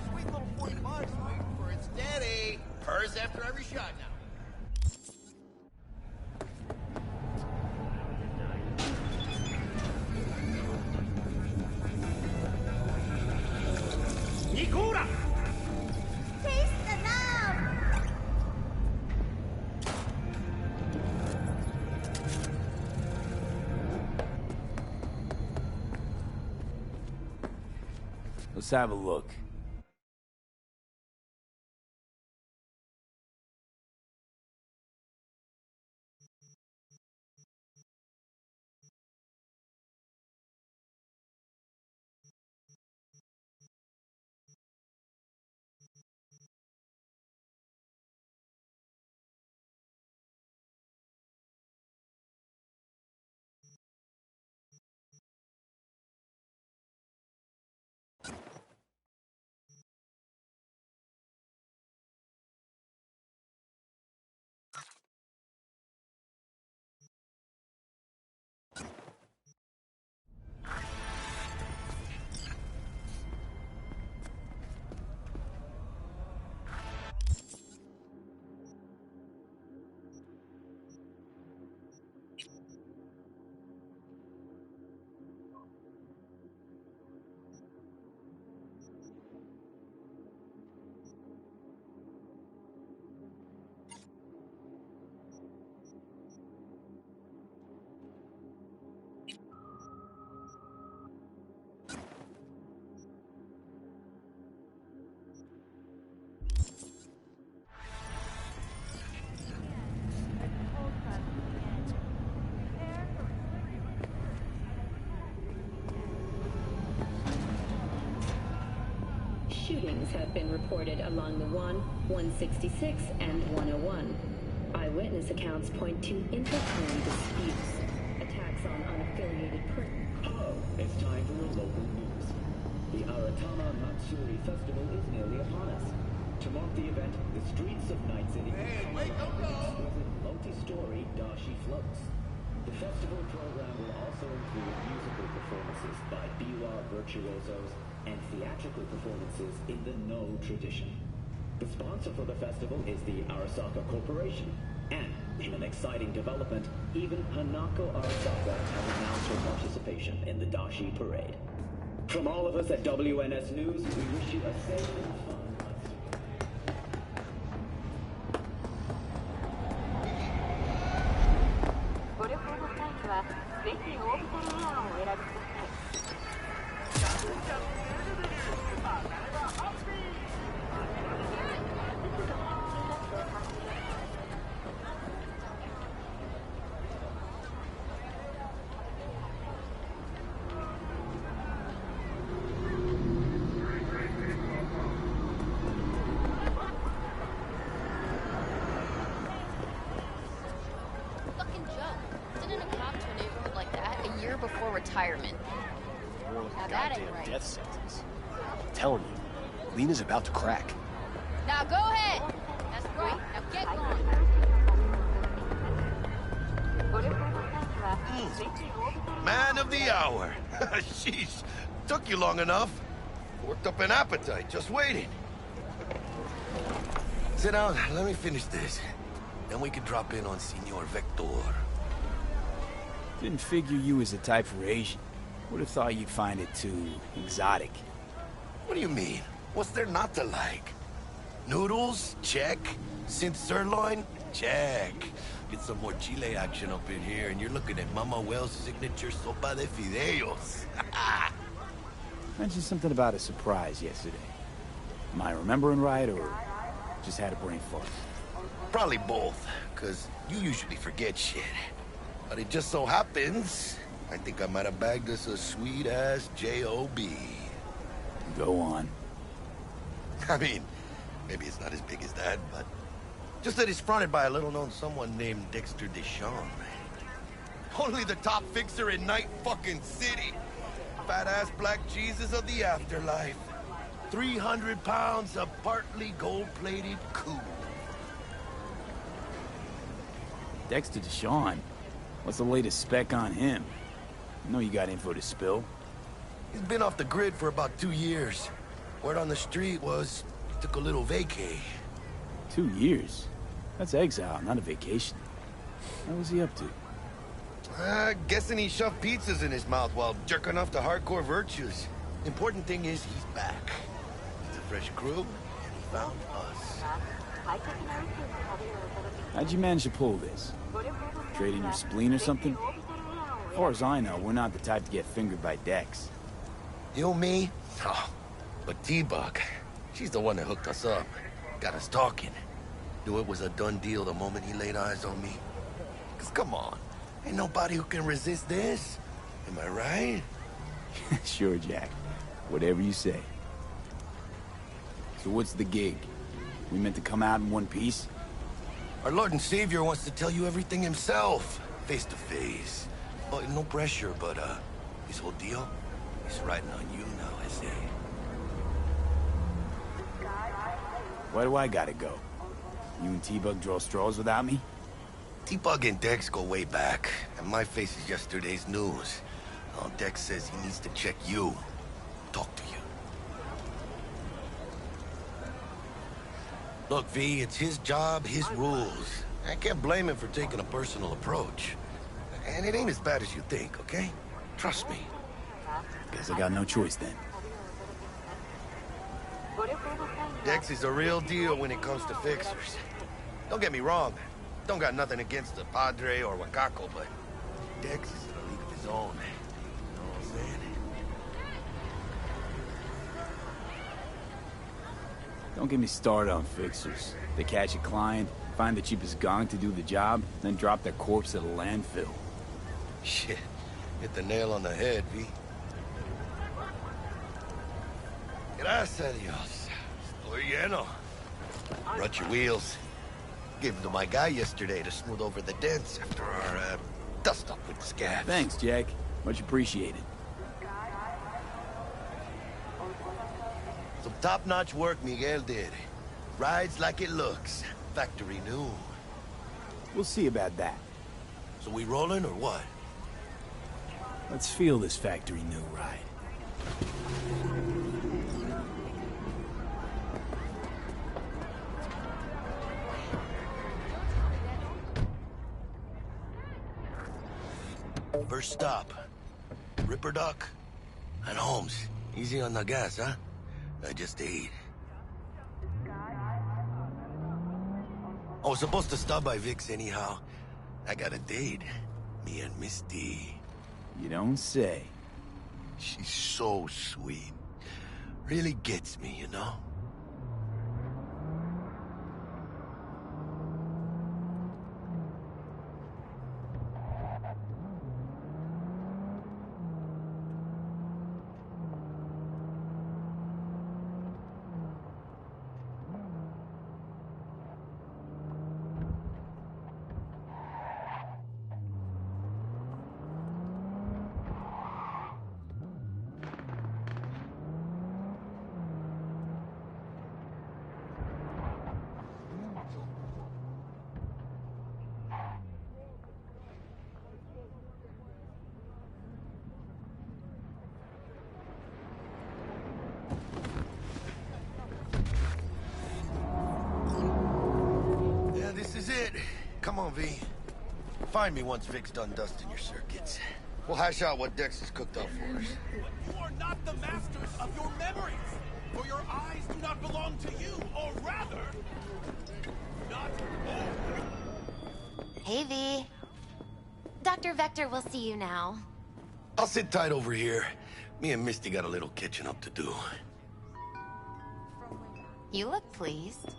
sweet little 45's waiting for its daddy. Hers after every shot now. Nikura! Taste the love! Let's have a look. Shootings have been reported along the 166, and 101. Eyewitness accounts point to interclan disputes, attacks on unaffiliated persons. Hello, it's time for your local news. The Aratama Matsuri Festival is nearly upon us. To mark the event, the streets of Night City will exquisite multi-story dashi floats. The festival program will also include musical performances by biwa virtuosos and theatrical performances in the No tradition. The sponsor for the festival is the Arasaka Corporation, and in an exciting development, even Hanako Arasaka has announced her participation in the Dashi Parade. From all of us at WNS News, we wish you a safe and fun. Now that ain't goddamn right. death sentence. I'm telling you, Lena's about to crack. Now go ahead. That's right. Now get going. Man of the hour. Sheesh. Took you long enough. Worked up an appetite, just waiting. Sit down, let me finish this. Then we can drop in on Senor Vector. Didn't figure you was the type for Asian. Would have thought you'd find it too exotic. What do you mean? What's there not to like? Noodles? Check. Synth sirloin? Check. Get some more chile action up in here, and you're looking at Mama Wells' signature sopa de fideos. Mentioned something about a surprise yesterday. Am I remembering right, or just had a brain fart? Probably both, because you usually forget shit. But it just so happens, I think I might have bagged us a sweet-ass J.O.B. Go on. I mean, maybe it's not as big as that, but... just that it's fronted by a little-known someone named Dexter Deshawn. Only the top fixer in Night fucking City. Fat-ass black Jesus of the afterlife. 300 pounds of partly gold-plated cool. Dexter Deshawn? What's the latest spec on him? I know you got info to spill. He's been off the grid for about 2 years. Word on the street was he took a little vacay. 2 years? That's exile, not a vacation. What was he up to? Guessing he shoved pizzas in his mouth while jerking off to hardcore virtues. Important thing is he's back. It's a fresh crew, and he found us. How'd you manage to pull this? Trading your spleen or something? As far as I know, we're not the type to get fingered by Dex. You, me? Oh, but T-Bug, she's the one that hooked us up. Got us talking. Knew it was a done deal the moment he laid eyes on me. 'Cause come on, ain't nobody who can resist this. Am I right? Sure, Jack. Whatever you say. So what's the gig? We meant to come out in one piece? Our Lord and Savior wants to tell you everything himself, face to face. Oh, no pressure, but his whole deal is riding on you now, I say. Why do I gotta go? You and T-Bug draw straws without me? T-Bug and Dex go way back, and my face is yesterday's news. Oh, Dex says he needs to check you, talk to you. Look, V, it's his job, his rules. I can't blame him for taking a personal approach. And it ain't as bad as you think, okay? Trust me. Guess I got no choice then. Dex is a real deal when it comes to fixers. Don't get me wrong. Don't got nothing against the Padre or Wakako, but Dex is in a league of his own. You know what I'm saying? Don't get me started on fixers. They catch a client, find the cheapest gong to do the job, then drop their corpse at a landfill. Shit. Hit the nail on the head, V. Gracias a Dios. Estoy lleno. Rut your wheels. Gave them to my guy yesterday to smooth over the dents after our, dust-up with the scabs. Thanks, Jack. Much appreciated. Some top-notch work Miguel did. Rides like it looks. Factory new. We'll see about that. So we rolling or what? Let's feel this factory new ride. First stop. Ripper Duck and Holmes. Easy on the gas, huh? I just ate. I was supposed to stop by Vic's anyhow. I got a date. Me and Misty. You don't say. She's so sweet. Really gets me, you know? Come on, V. Find me once Vic's done dusting your circuits. We'll hash out what Dex has cooked up for us. You are not the masters of your memories, for your eyes do not belong to you, or rather, not Hey, V. Dr. Vector will see you now. I'll sit tight over here. Me and Misty got a little catching up to do. You look pleased.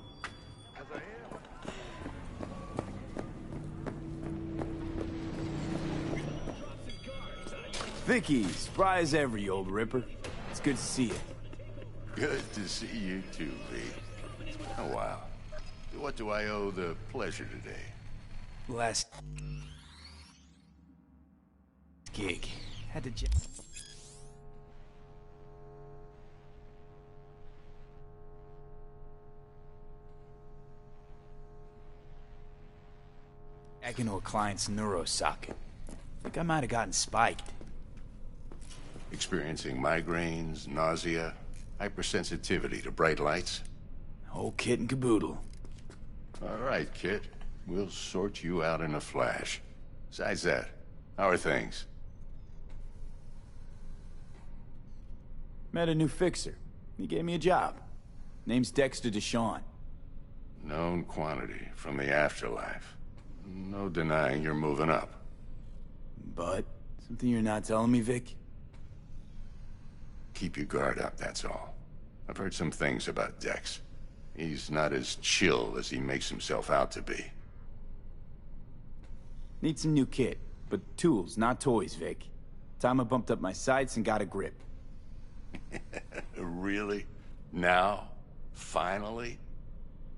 Vicky, spry as ever, you old ripper. It's good to see you. Good to see you too, V. Oh, wow. What do I owe the pleasure today? Last gig. Had to back into a client's neurosocket. Think I might have gotten spiked. Experiencing migraines, nausea, hypersensitivity to bright lights? Whole kit and caboodle. All right, kid. We'll sort you out in a flash. Besides that, how are things? Met a new fixer. He gave me a job. Name's Dexter Deshawn. Known quantity from the afterlife. No denying you're moving up. But, something you're not telling me, Vic? Keep your guard up, that's all. I've heard some things about Dex. He's not as chill as he makes himself out to be. Need some new kit, but tools, not toys, Vic. Time I bumped up my sights and got a grip. Really? Now? Finally?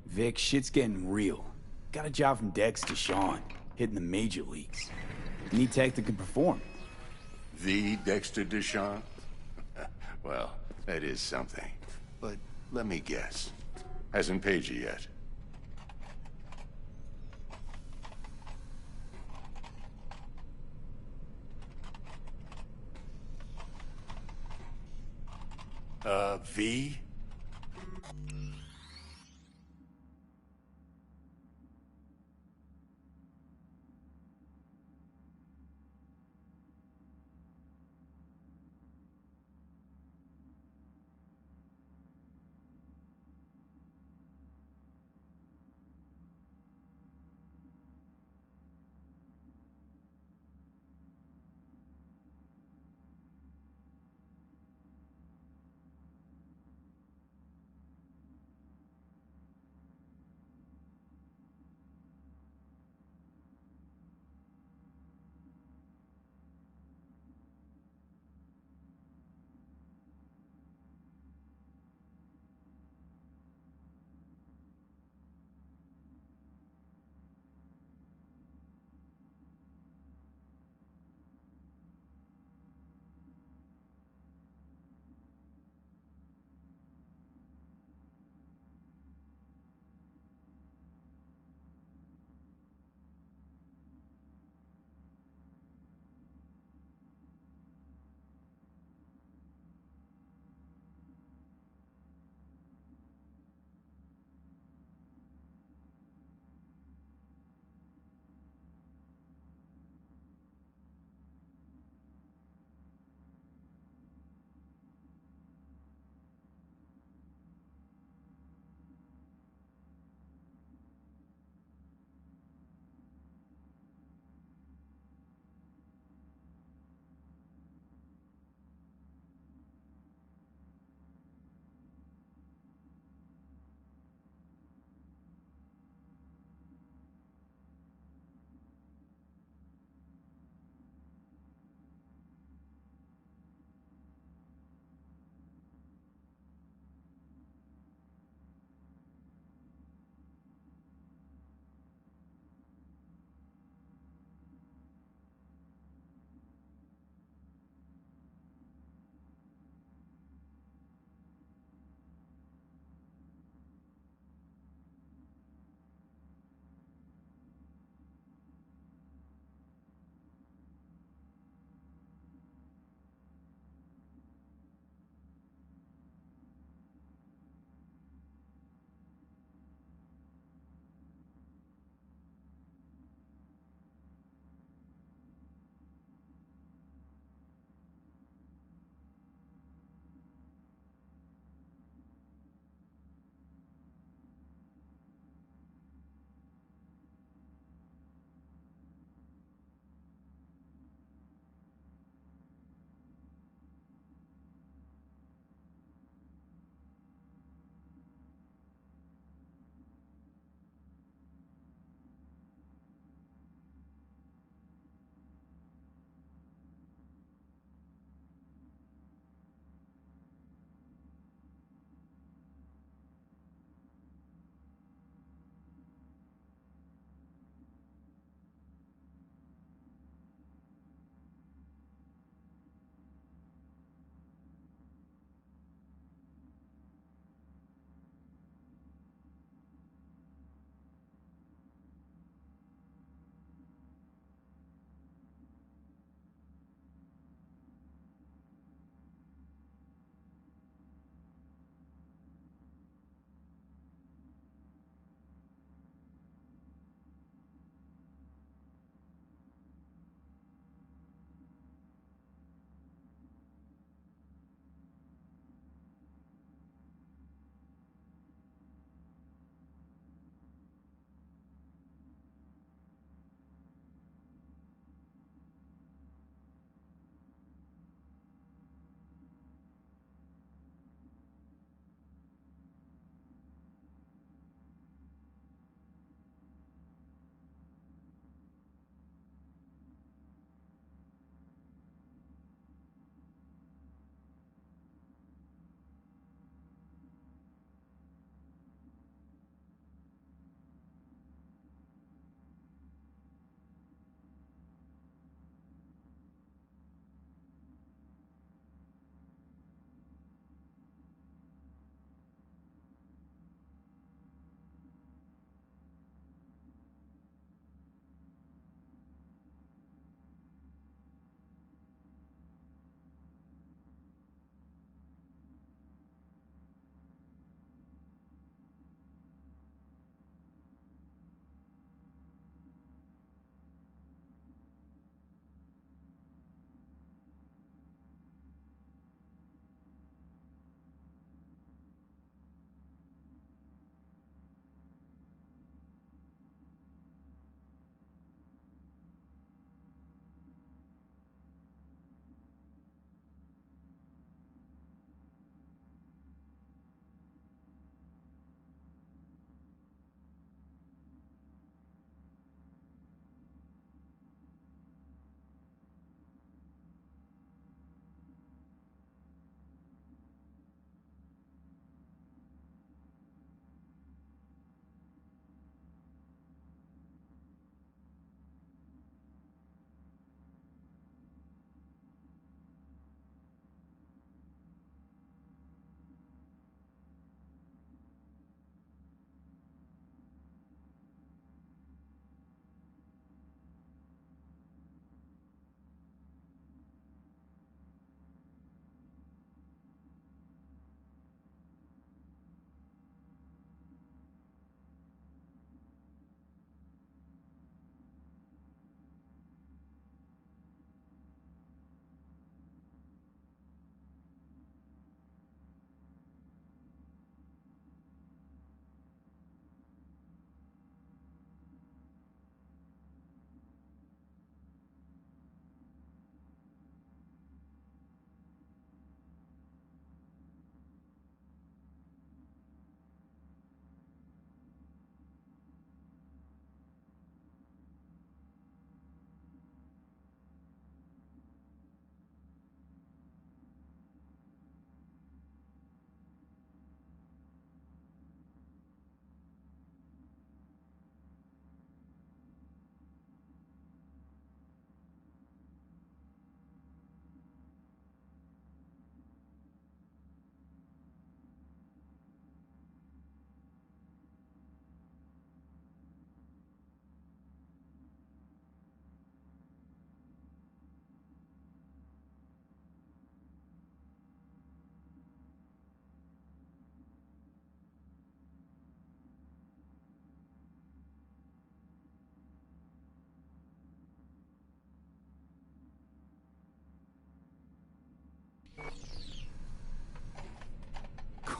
Vic, shit's getting real. Got a job from Dex Deshawn, hitting the major leagues. Need tech that can perform. The Dexter Deshawn? Well, that is something. But let me guess. Hasn't paid you yet. V?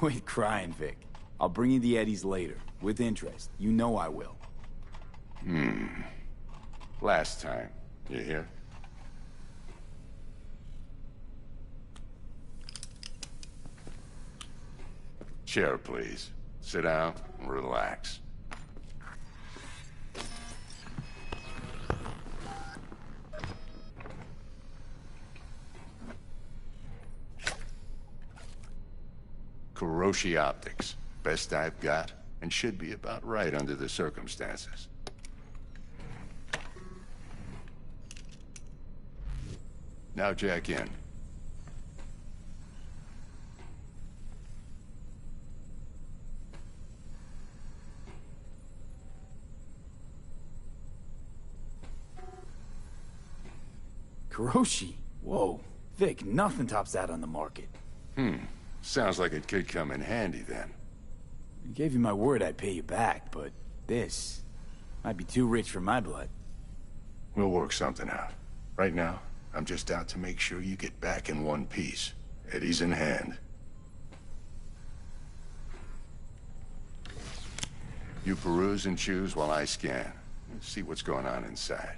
Quit crying, Vic. I'll bring you the Eddies later, with interest. You know I will. Last time. You hear? Chair, please. Sit down and relax. Kuroshi Optics. Best I've got, and should be about right under the circumstances. Now jack in. Kuroshi? Whoa. Vic, nothing tops that on the market. Sounds like it could come in handy then. I gave you my word I'd pay you back, but this might be too rich for my blood. We'll work something out. Right now, I'm just out to make sure you get back in one piece. Eddie's in hand. You peruse and choose while I scan. See what's going on inside.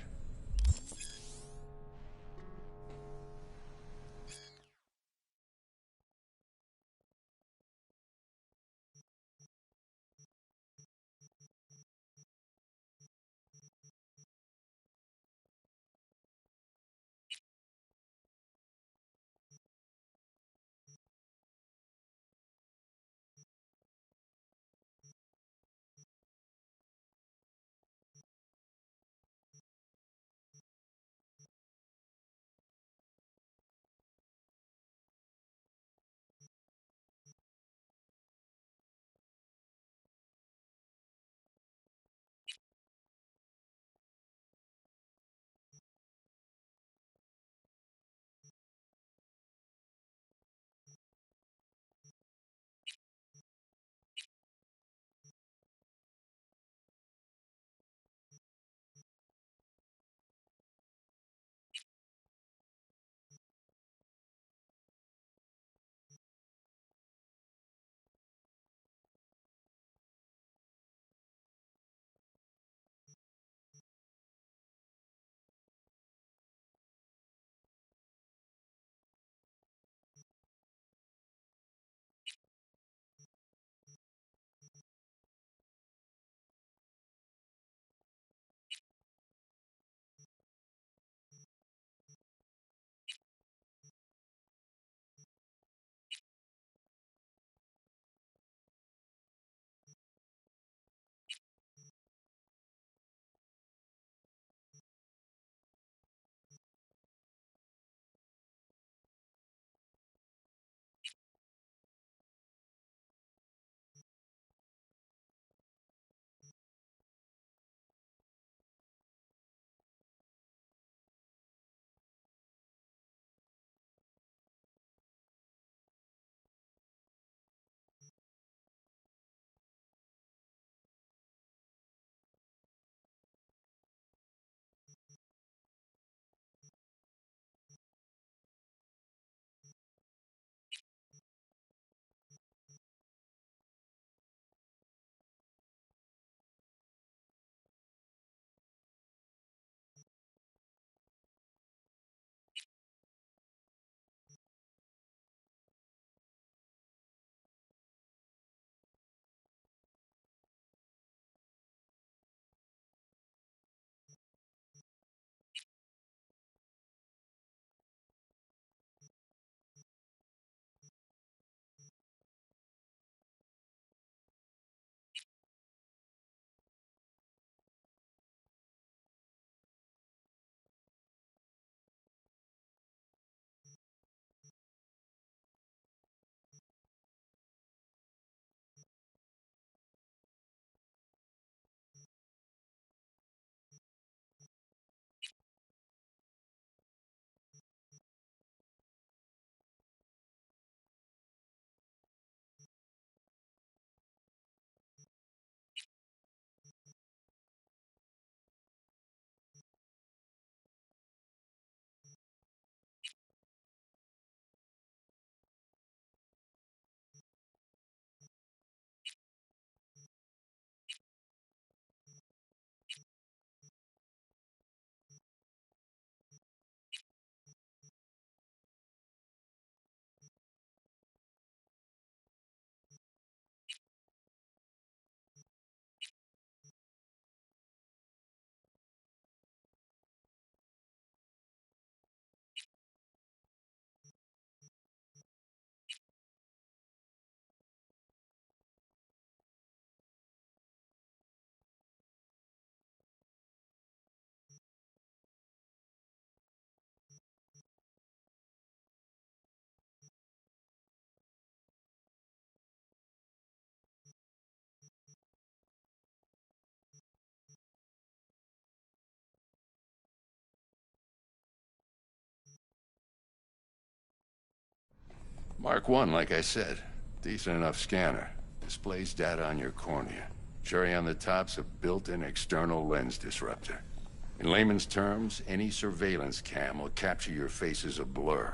Mark 1, like I said. Decent enough scanner. Displays data on your cornea. Cherry on the top's a built-in external lens disruptor. In layman's terms, any surveillance cam will capture your face as a blur.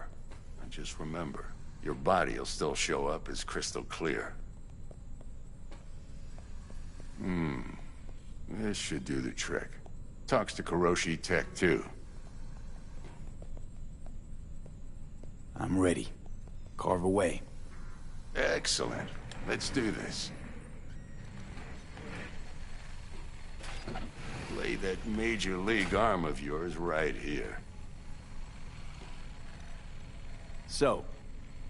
And just remember, your body will still show up as crystal clear. This should do the trick. Talks to Kuroshi Tech, too. I'm ready. Carve away. Excellent. Let's do this. Lay that major league arm of yours right here. So,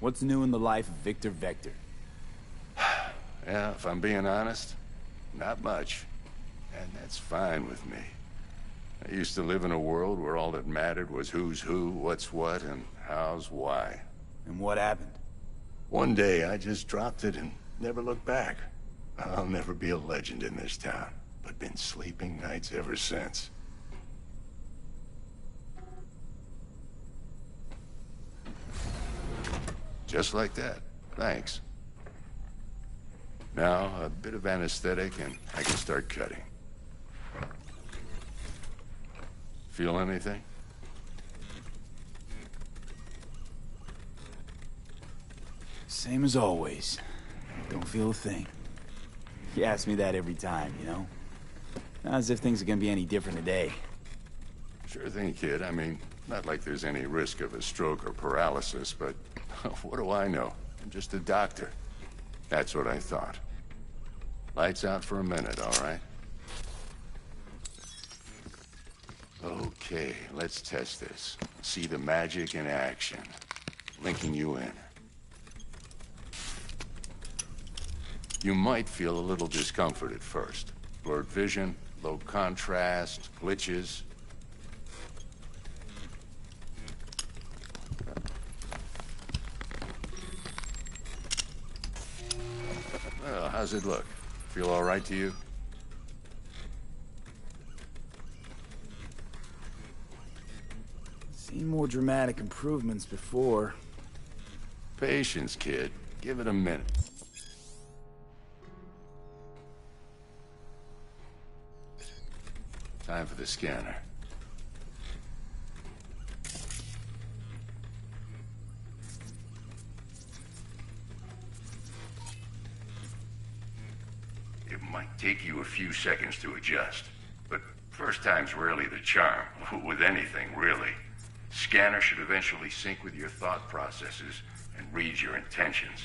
what's new in the life of Victor Vector? Yeah, if I'm being honest, not much. And that's fine with me. I used to live in a world where all that mattered was who's who, what's what, and how's why. And what happened? One day, I just dropped it and never looked back. I'll never be a legend in this town, but been sleeping nights ever since. Just like that. Thanks. Now, a bit of anesthetic and I can start cutting. Feel anything? Same as always. Don't feel a thing. You ask me that every time, you know? Not as if things are gonna be any different today. Sure thing, kid. I mean, not like there's any risk of a stroke or paralysis, but what do I know? I'm just a doctor. That's what I thought. Lights out for a minute, all right? Okay, let's test this. See the magic in action. Linking you in. You might feel a little discomfort at first. Blurred vision, low contrast, glitches. Well, how's it look? Feel all right to you? Seen more dramatic improvements before. Patience, kid. Give it a minute. Time for the scanner. It might take you a few seconds to adjust, but first time's rarely the charm, with anything, really. Scanner should eventually sync with your thought processes and read your intentions.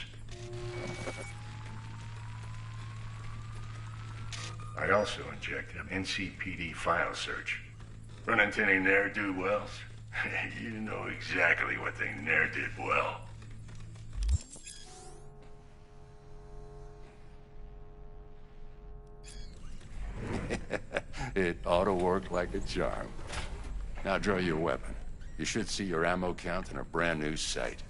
I also injected an NCPD file search. Run into any ne'er-do-wells? You know exactly what they ne'er did well. It ought to work like a charm. Now draw your weapon. You should see your ammo count in a brand new sight.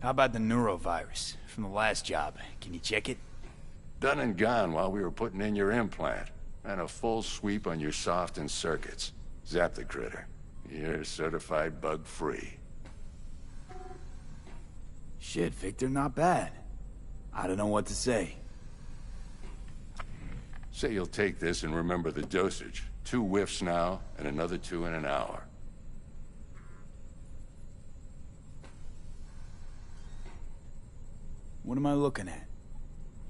How about the neurovirus from the last job? Can you check it? Done and gone while we were putting in your implant. And a full sweep on your soft and circuits. Zap the critter. You're certified bug-free. Shit, Victor, not bad. I don't know what to say. Say you'll take this and remember the dosage. 2 whiffs now, and another 2 in an hour. What am I looking at?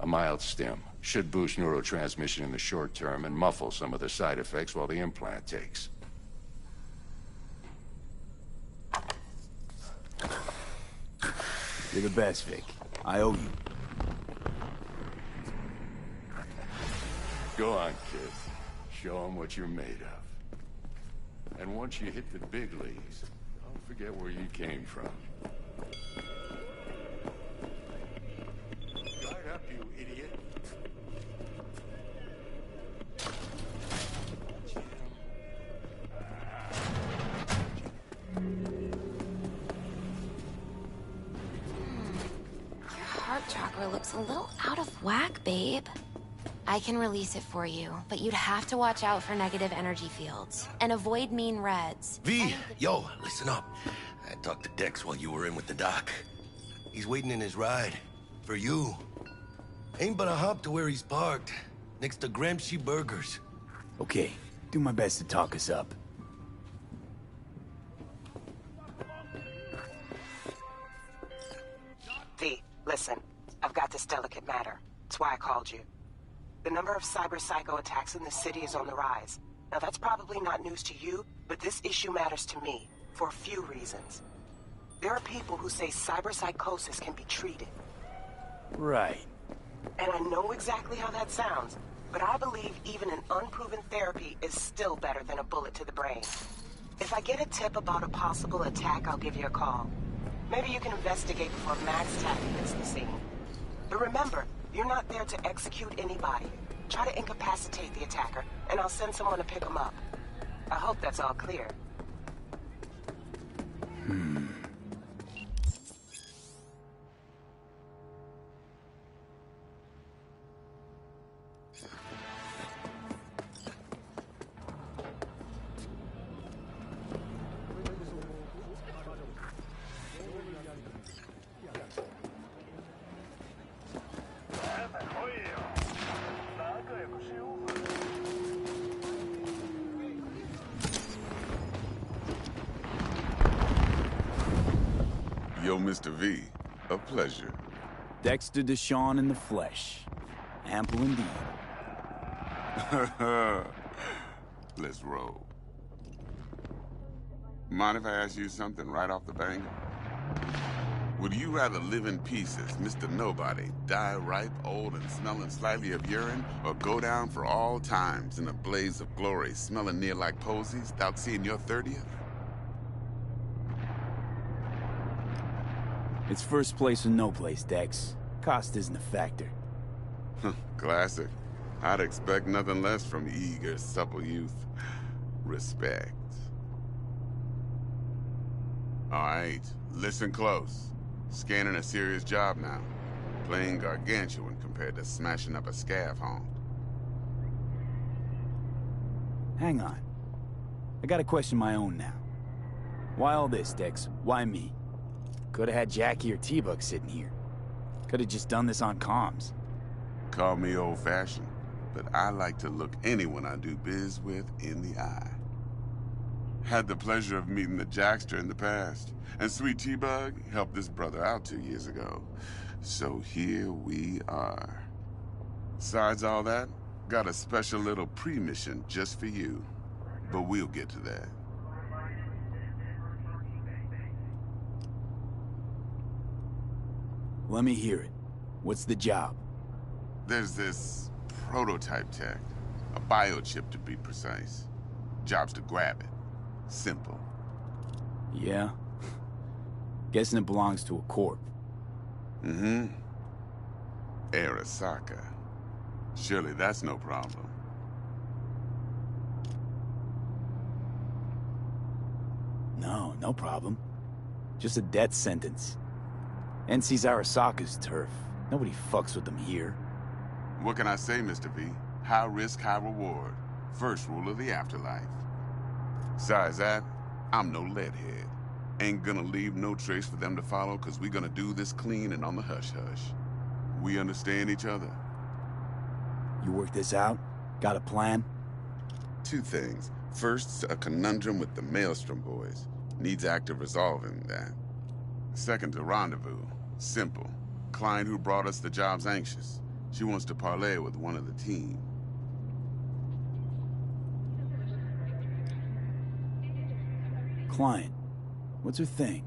A mild stim. Should boost neurotransmission in the short term and muffle some of the side effects while the implant takes. You're the best, Vic. I owe you. Go on, kid. Show them what you're made of. And once you hit the big leagues, don't forget where you came from. Guard up, you idiot. Your heart chakra looks It's a little out of whack, babe. I can release it for you, but you'd have to watch out for negative energy fields and avoid mean reds. V, yo, listen up. I talked to Dex while you were in with the doc. He's waiting in his ride. For you. Ain't but a hop to where he's parked. Next to Gramsci Burgers. Okay, do my best to talk us up. V, listen. I've got this delicate matter. That's why I called you. The number of cyber-psycho attacks in the city is on the rise. Now that's probably not news to you, but this issue matters to me, for a few reasons. There are people who say cyberpsychosis can be treated. Right. And I know exactly how that sounds, but I believe even an unproven therapy is still better than a bullet to the brain. If I get a tip about a possible attack, I'll give you a call. Maybe you can investigate before Max Taffy hits the scene. But remember, you're not there to execute anybody. Try to incapacitate the attacker, and I'll send someone to pick him up. I hope that's all clear. Yo, Mr. V, a pleasure. Dexter Deshawn in the flesh. Ample indeed. Let's roll. Mind if I ask you something right off the bang? Would you rather live in pieces, Mr. Nobody, die ripe, old, and smelling slightly of urine, or go down for all times in a blaze of glory, smelling near like posies, without seeing your 30th? It's first place or no place, Dex. Cost isn't a factor. Classic. I'd expect nothing less from eager, supple youth. Respect. All right, listen close. Scanning a serious job now. Playing gargantuan compared to smashing up a scav home. Hang on. I gotta question my own now. Why all this, Dex? Why me? Could've had Jackie or T-Bug sitting here. Could've just done this on comms. Call me old-fashioned, but I like to look anyone I do biz with in the eye. Had the pleasure of meeting the Jackster in the past, and Sweet T-Bug helped this brother out 2 years ago. So here we are. Besides all that, got a special little pre-mission just for you. But we'll get to that. Let me hear it. What's the job? There's this prototype tech. A biochip, to be precise. Job's to grab it. Simple. Yeah? Guessing it belongs to a corp. Mm-hmm. Arasaka. Surely that's no problem. No problem. Just a death sentence. NC's Arasaka's turf. Nobody fucks with them here. What can I say, Mr. V? High risk, high reward. First rule of the afterlife. Besides that, I'm no leadhead. Ain't gonna leave no trace for them to follow, cause we gonna do this clean and on the hush-hush. We understand each other. You work this out? Got a plan? Two things. First, a conundrum with the Maelstrom boys. Needs active resolving that. Second, a rendezvous. Simple. Client who brought us the job's anxious. She wants to parlay with one of the team. Client. What's her thing?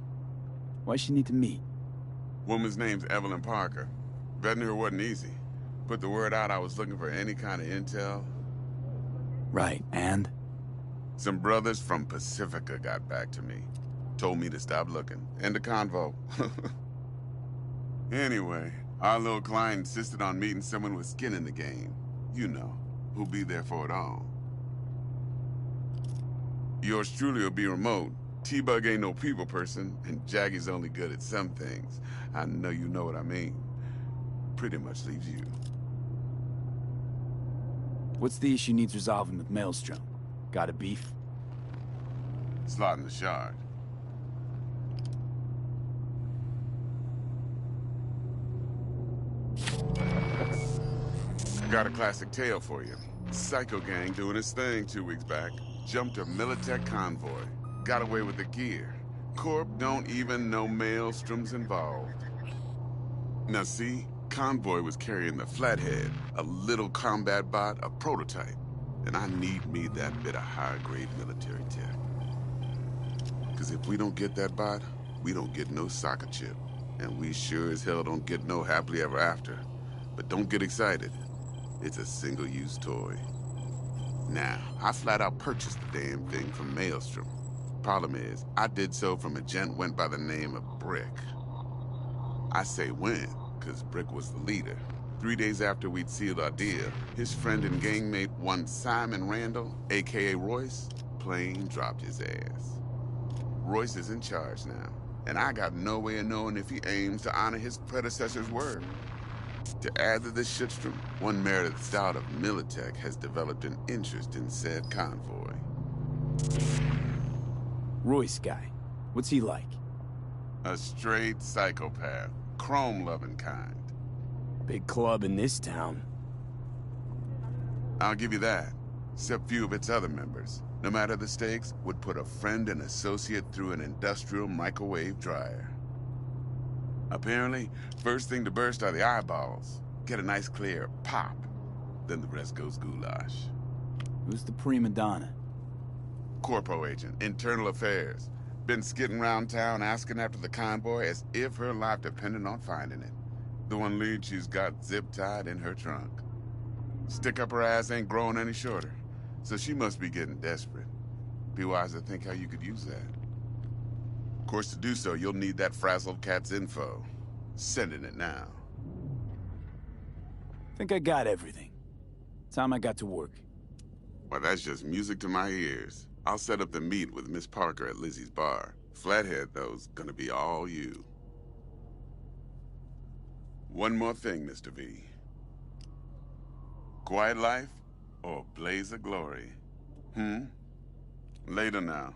Why's she need to meet? Woman's name's Evelyn Parker. Vetting her wasn't easy. Put the word out I was looking for any kind of intel. Right, and? Some brothers from Pacifica got back to me. Told me to stop looking. End of convo. Anyway, our little client insisted on meeting someone with skin in the game. You know, who'll be there for it all. Yours truly will be remote. T-Bug ain't no people person, and Jaggy's only good at some things. I know you know what I mean. pretty much leaves you. What's the issue needs resolving with Maelstrom? Got a beef? Slotting the shard. Got a classic tale for you. Psycho gang doing his thing 2 weeks back. Jumped a Militech convoy. Got away with the gear. Corp don't even know Maelstrom's involved. Now see, convoy was carrying the Flathead, a little combat bot, a prototype. And I need me that bit of high-grade military tech. Cause if we don't get that bot, we don't get no soccer chip. And we sure as hell don't get no happily ever after. But don't get excited. It's a single-use toy. Now, I flat out purchased the damn thing from Maelstrom. Problem is, I did so from a gent went by the name of Brick. I say when, cause Brick was the leader. 3 days after we'd sealed our deal, his friend and gangmate, one Simon Randall, aka Royce, plain dropped his ass. Royce is in charge now, and I got no way of knowing if he aims to honor his predecessor's word. To add to this shitstrom, one Meredith Stout of Militech has developed an interest in said convoy. Royce guy. What's he like? A straight psychopath. Chrome-loving kind. Big club in this town. I'll give you that. Except few of its other members, no matter the stakes, would put a friend and associate through an industrial microwave dryer. Apparently, first thing to burst are the eyeballs. Get a nice clear pop. Then the rest goes goulash. Who's the prima donna? Corpo agent, internal affairs. Been skidding around town asking after the convoy as if her life depended on finding it. The one lead she's got zip-tied in her trunk. Stick up her ass ain't growing any shorter, so she must be getting desperate. Be wise to think how you could use that. Of course, to do so, you'll need that frazzled cat's info. Sending it now. Think I got everything. Time I got to work. Well, that's just music to my ears. I'll set up the meet with Miss Parker at Lizzie's bar. Flathead, though's gonna be all you. One more thing, Mr. V. Quiet life or blaze of glory? Later now.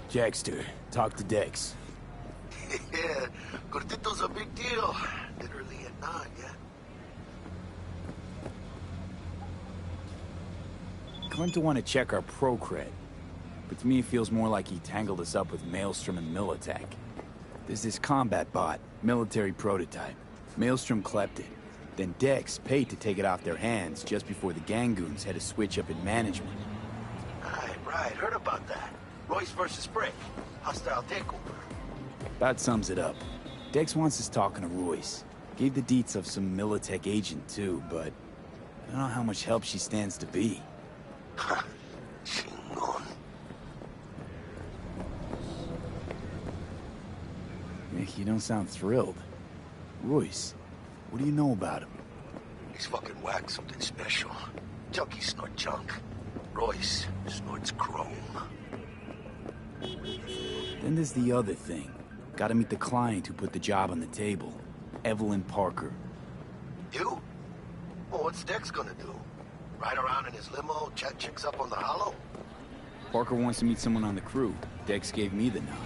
Jackster, talk to Dex. Yeah, Cortito's a big deal. Literally at 9, yeah. Claimed to want to check our pro cred, but to me it feels more like he tangled us up with Maelstrom and Militech. There's this combat bot, military prototype. Maelstrom clept it. Then Dex paid to take it off their hands just before the Gangoons had a switch up in management. Right, heard about that. Royce versus Brick. Hostile takeover. That sums it up. Dex wants us talking to Royce. Gave the deets of some Militech agent too, but I don't know how much help she stands to be. Chingon. You don't sound thrilled. Royce, what do you know about him? He's fucking whack, something special. Junkies snort junk. Royce snorts chrome. Then there's the other thing. Gotta meet the client who put the job on the table. Evelyn Parker. You? Well, what's Dex gonna do? Ride around in his limo, chat chicks up on the hollow? Parker wants to meet someone on the crew. Dex gave me the nod.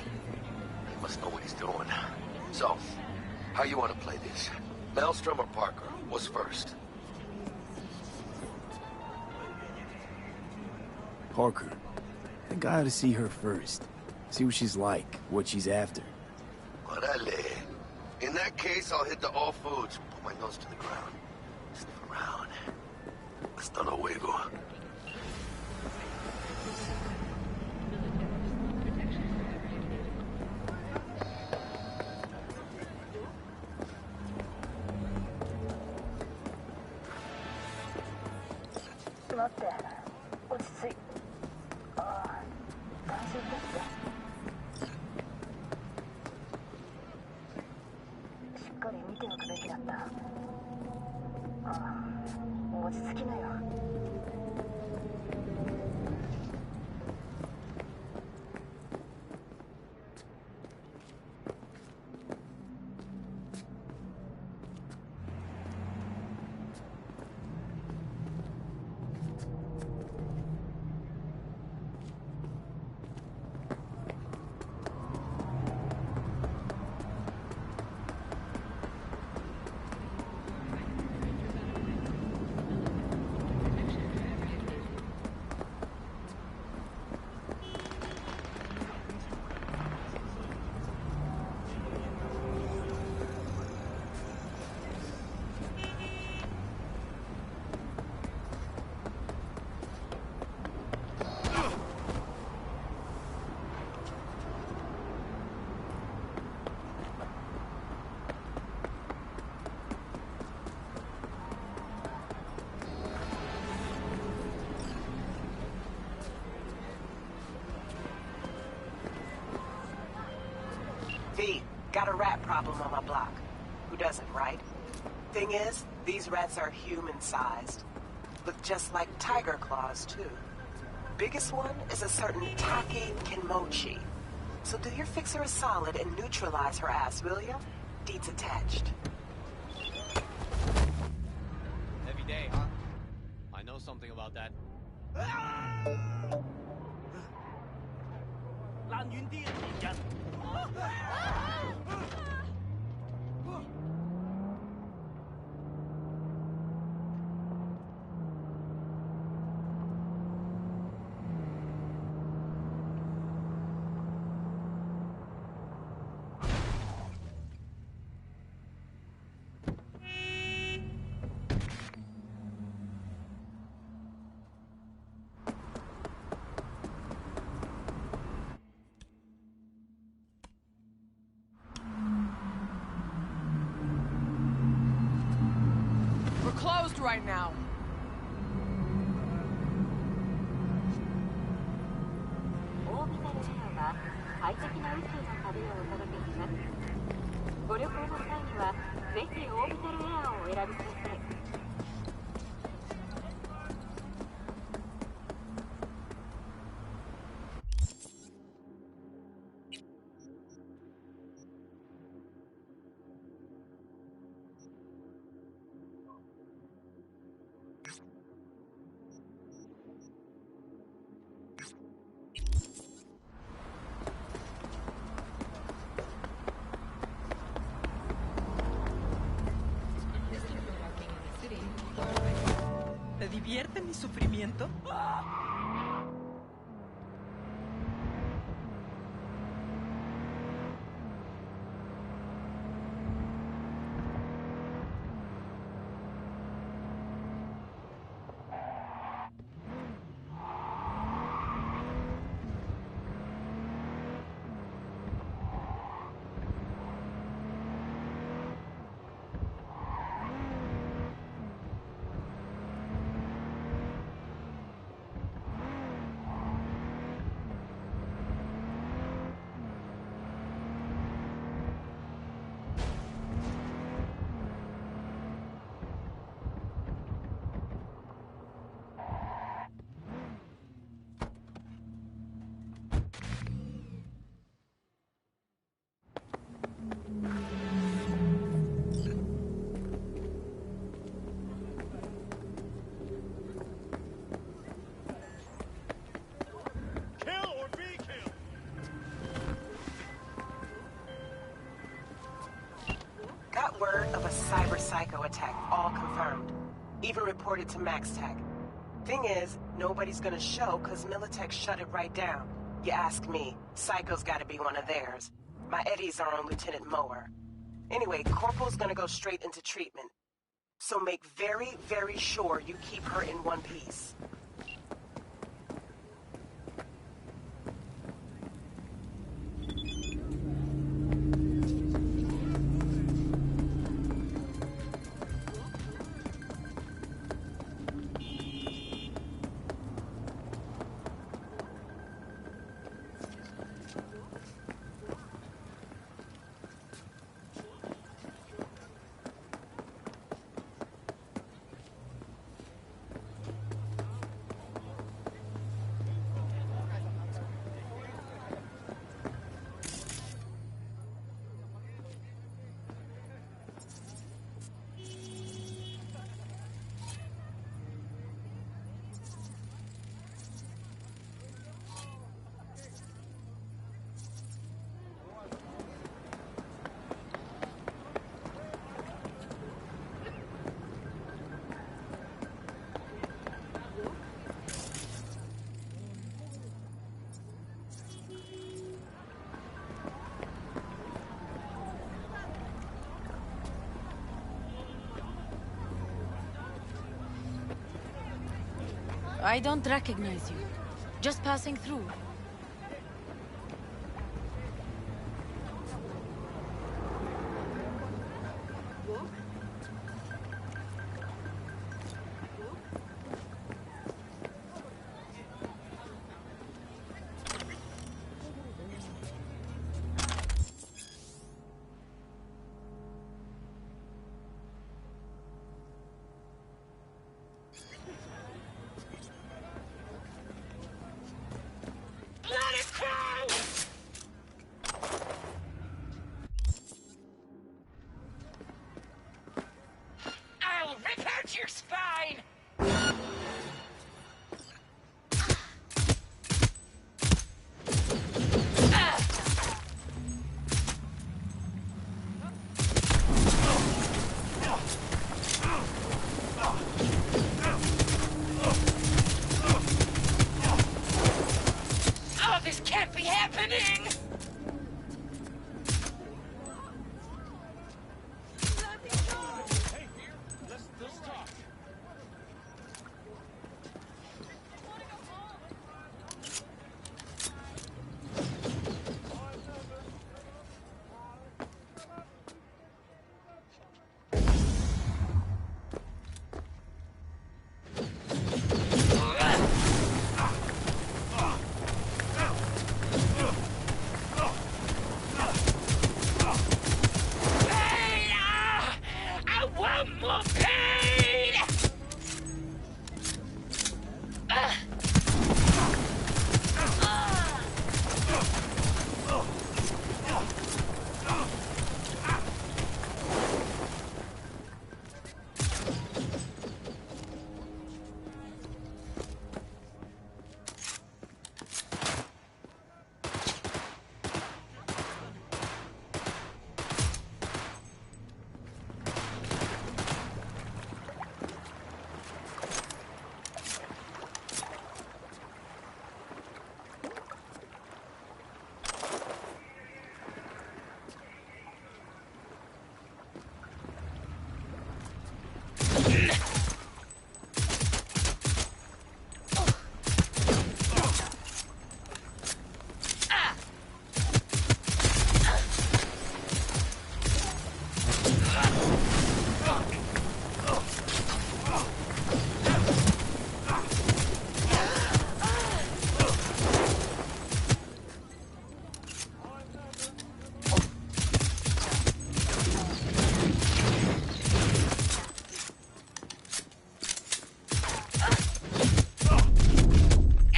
He must know what he's doing. So, how you want to play this? Maelstrom or Parker? What's first? Parker. I think I ought to see her first. See what she's like, what she's after. Orale. In that case, I'll hit the all foods. Put my nose to the ground. Sniff around. Hasta luego. Not bad. Got a rat problem on my block. Who doesn't, right? Thing is, these rats are human-sized. Look just like tiger claws, too. Biggest one is a certain Take Kenmochi. So do your fixer a solid and neutralize her ass, will ya? Deeds attached. Heavy day, huh? I know something about that. 爛遠啲啊，賤人！We're closed right now. オービタルエアは快適な宇宙の旅をお届けします。ご旅行の際にはぜひオービタルエアをお選びください。¿Te divierte mi sufrimiento? Got word of a cyber psycho attack, all confirmed. Even reported to MaxTech. Thing is, nobody's gonna show cause Militech shut it right down. You ask me, Psycho's gotta be one of theirs. My eddies are on Lieutenant Mower. Anyway, Corporal's gonna go straight into treatment. So make very, very sure you keep her in one piece. I don't recognize you. Just passing through. This can't be happening! Let's talk. I want more pain!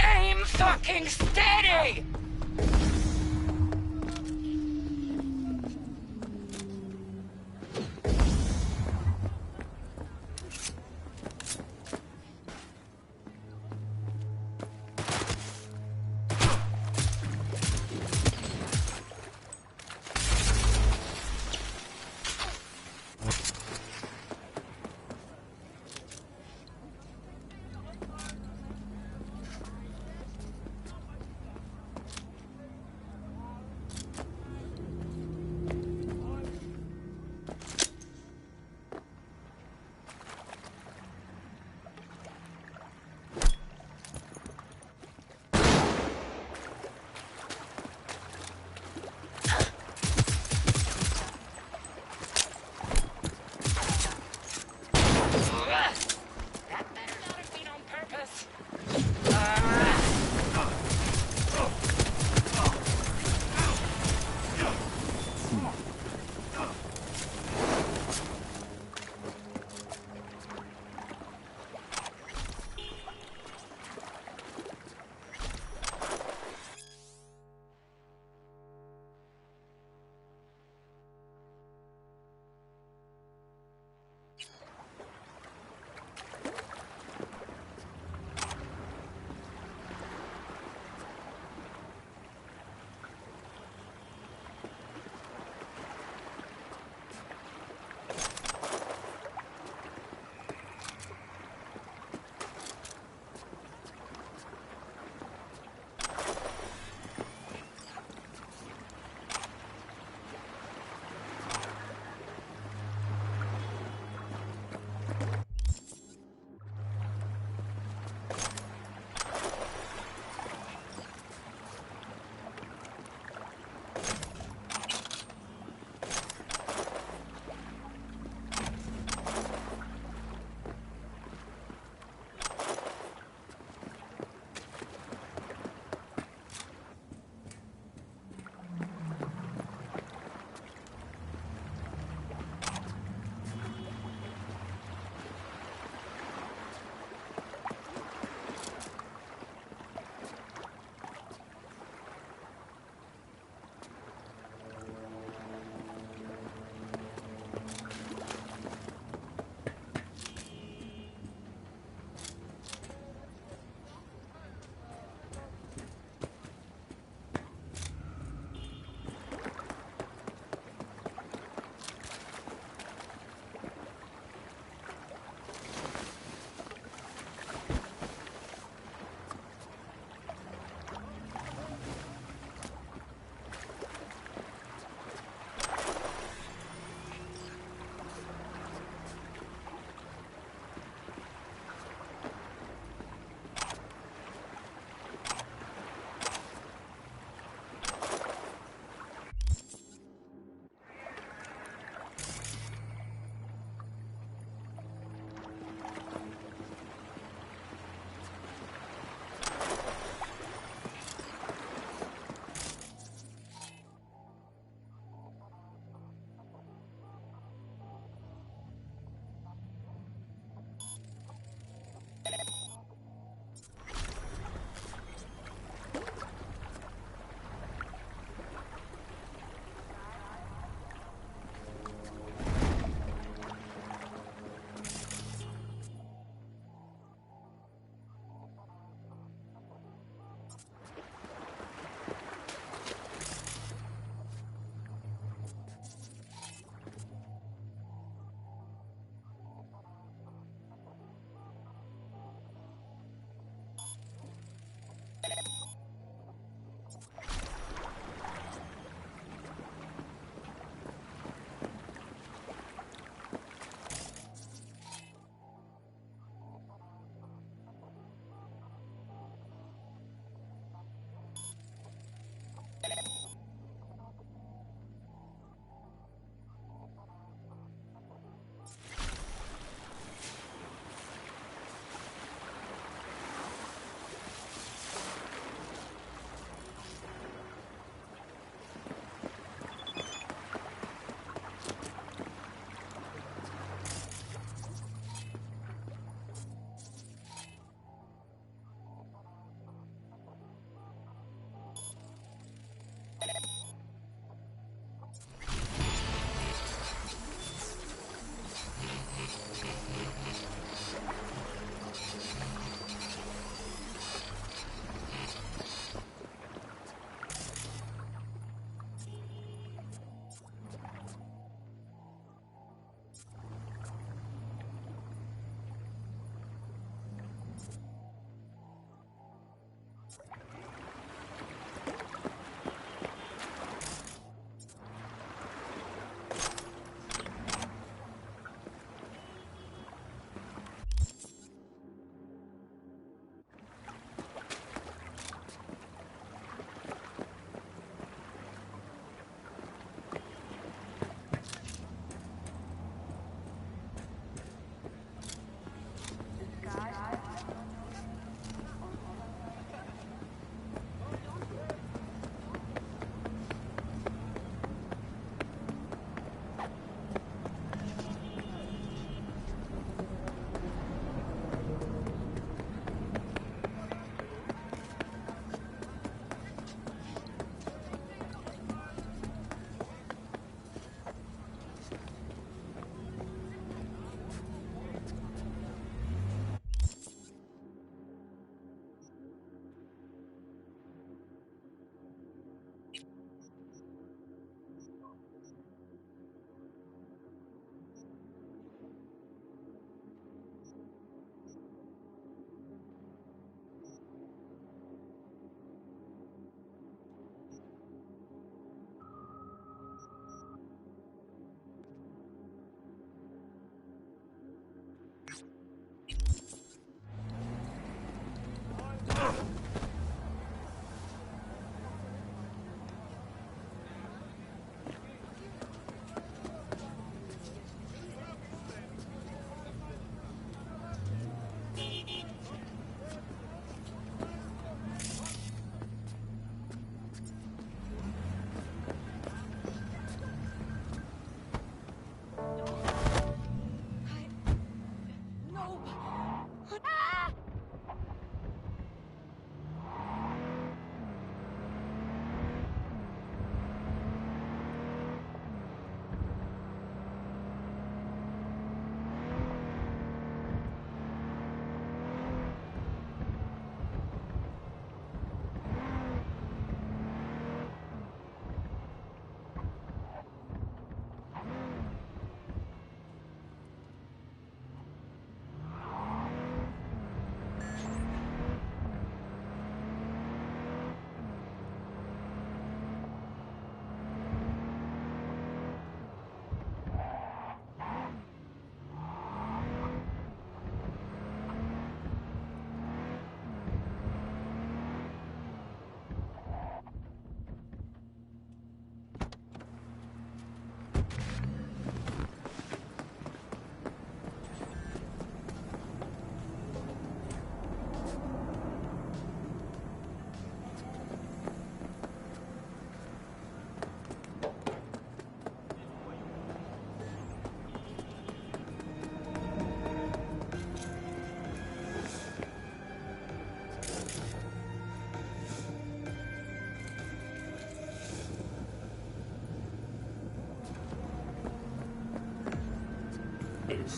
Aim fucking steady!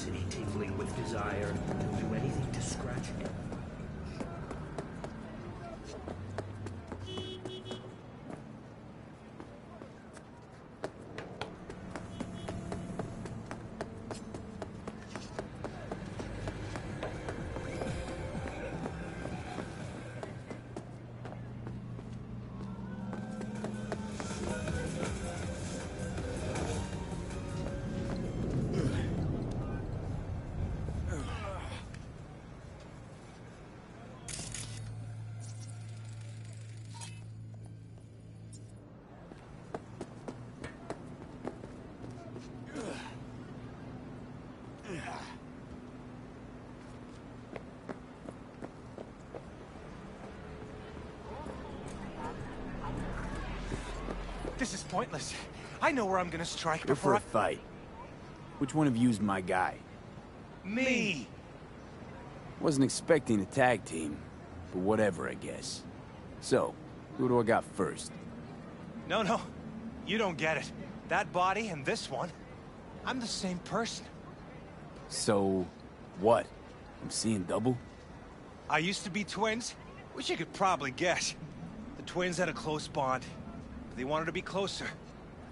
curiosity tingling with desire. He'll do anything to scratch it. This is pointless. I know where I'm gonna strike Go for before a fight. Which one of you's my guy? Me! Wasn't expecting a tag team, but whatever, I guess. So, who do I got first? No. You don't get it. That body and this one, I'm the same person. So, what? I'm seeing double? I used to be twins, which you could probably guess. The twins had a close bond. But they wanted to be closer,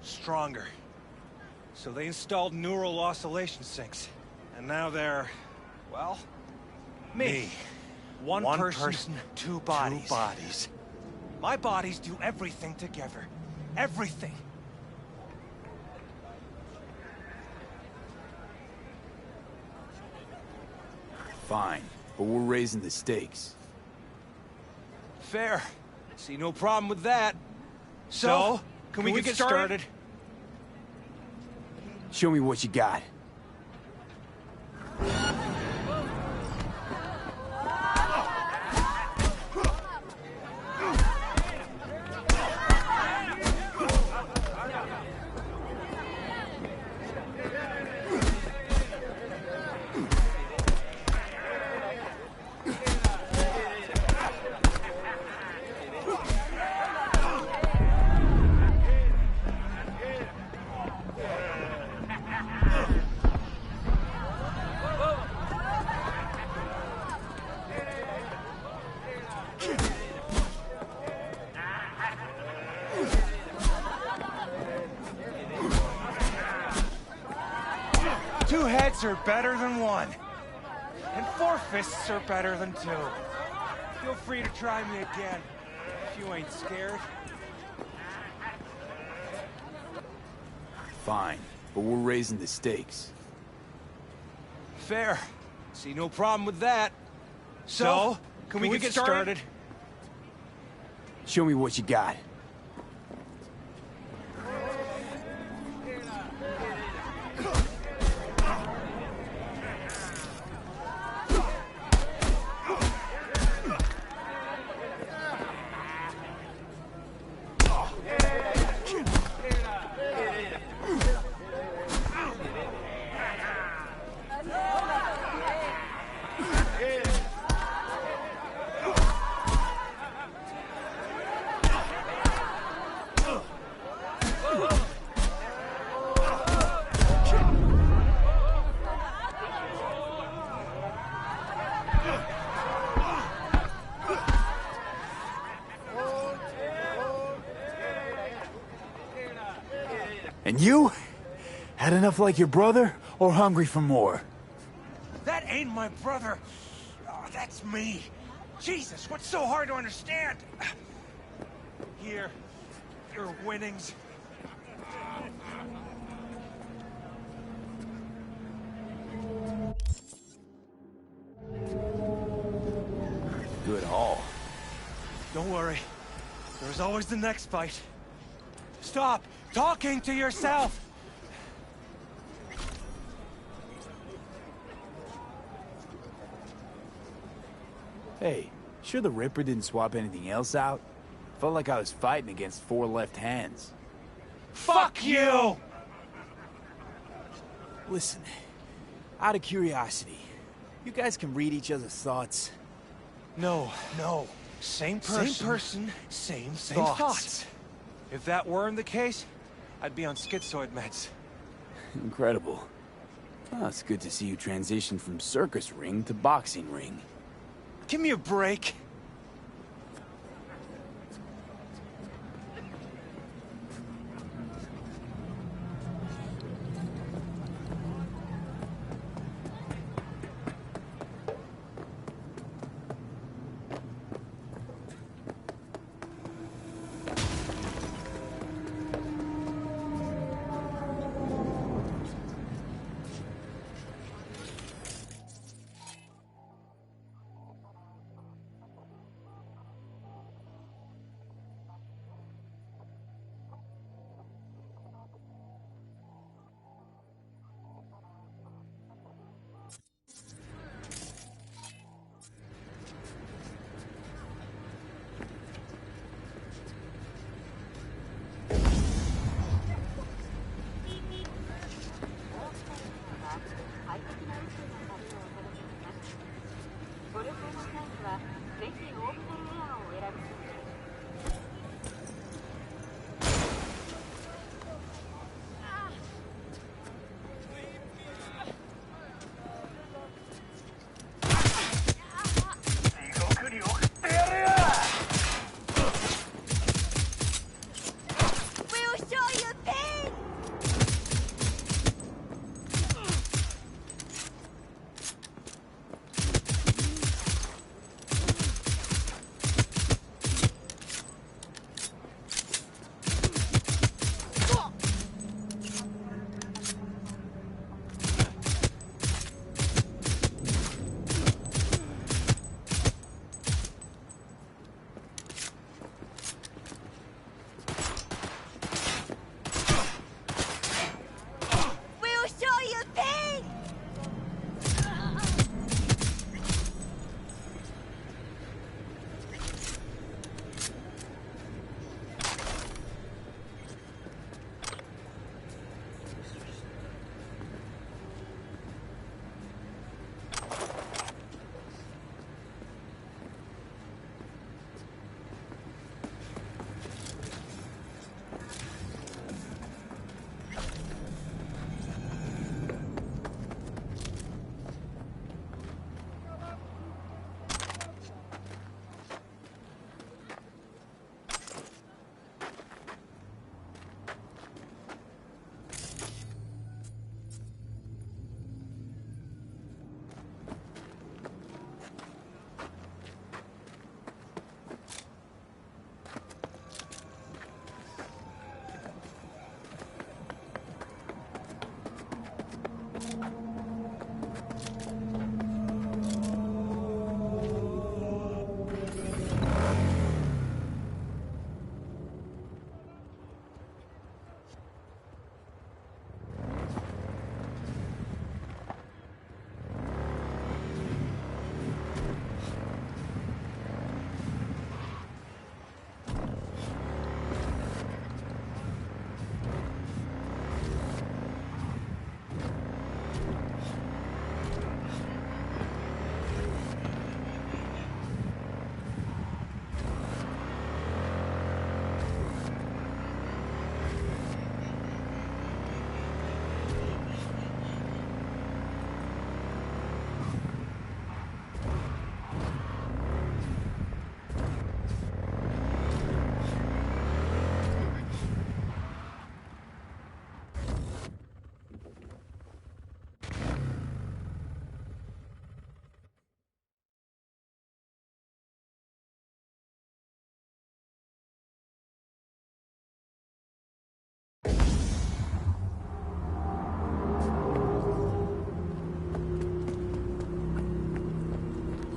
stronger. So they installed neural oscillation sinks. And now they're, well, me. One person, two bodies. My bodies do everything together. Everything. Fine, but we're raising the stakes. Fair. See no problem with that. So, can we get started? Show me what you got. Two heads are better than one. And four fists are better than two. Feel free to try me again, if you ain't scared. Fine, but we're raising the stakes. Fair. See no problem with that. So, can we get started? Show me what you got. And you? Had enough like your brother, or hungry for more? That ain't my brother. Oh, that's me. Jesus, what's so hard to understand? Here, your winnings. Good haul. Don't worry. There's always the next fight. Stop talking to yourself! Hey, sure the Ripper didn't swap anything else out? Felt like I was fighting against four left hands. Fuck you! Listen, out of curiosity, you guys can read each other's thoughts? No. Same person, same thoughts. If that weren't the case, I'd be on schizoid meds. Incredible. Oh, it's good to see you transition from circus ring to boxing ring. Give me a break.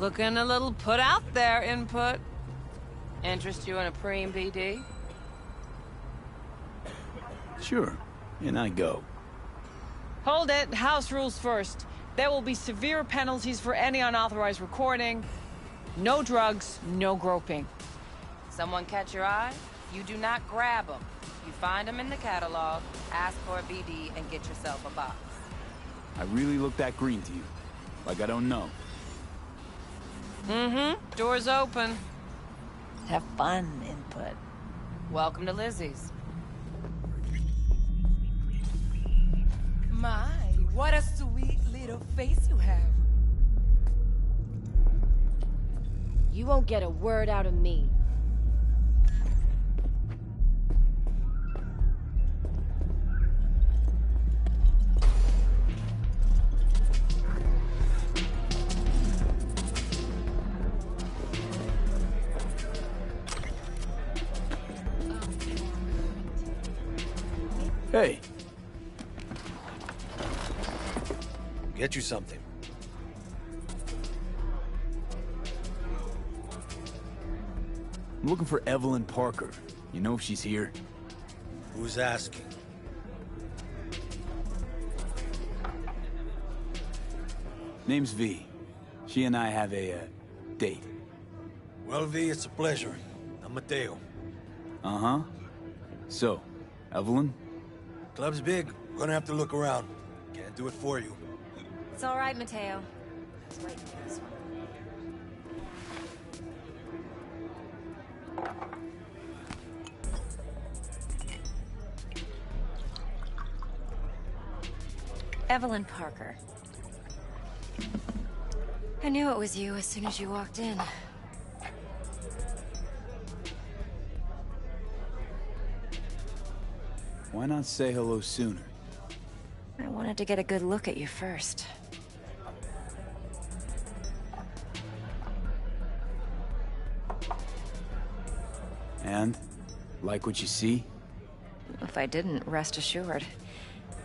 Looking a little put out there, Input. Interest you in a preem BD? Sure, and I go. Hold it. House rules first. There will be severe penalties for any unauthorized recording. No drugs, no groping. Someone catch your eye? You do not grab them. You find them in the catalog, ask for a BD, and get yourself a box. I really look that green to you? Like I don't know. Mm-hmm. Door's open. Have fun, Input. Welcome to Lizzie's. My, What a sweet little face you have. You won't get a word out of me. Hey. Get you something. I'm looking for Evelyn Parker. You know if she's here? Who's asking? Name's V. She and I have a, date. Well, V, it's a pleasure. I'm Mateo. Uh-huh. So, Evelyn? Club's big. We're gonna have to look around. Can't do it for you. It's all right, Mateo. Just wait for this one. Evelyn Parker. I knew it was you as soon as you walked in. Why not say hello sooner? I wanted to get a good look at you first. And? Like what you see? If I didn't, rest assured,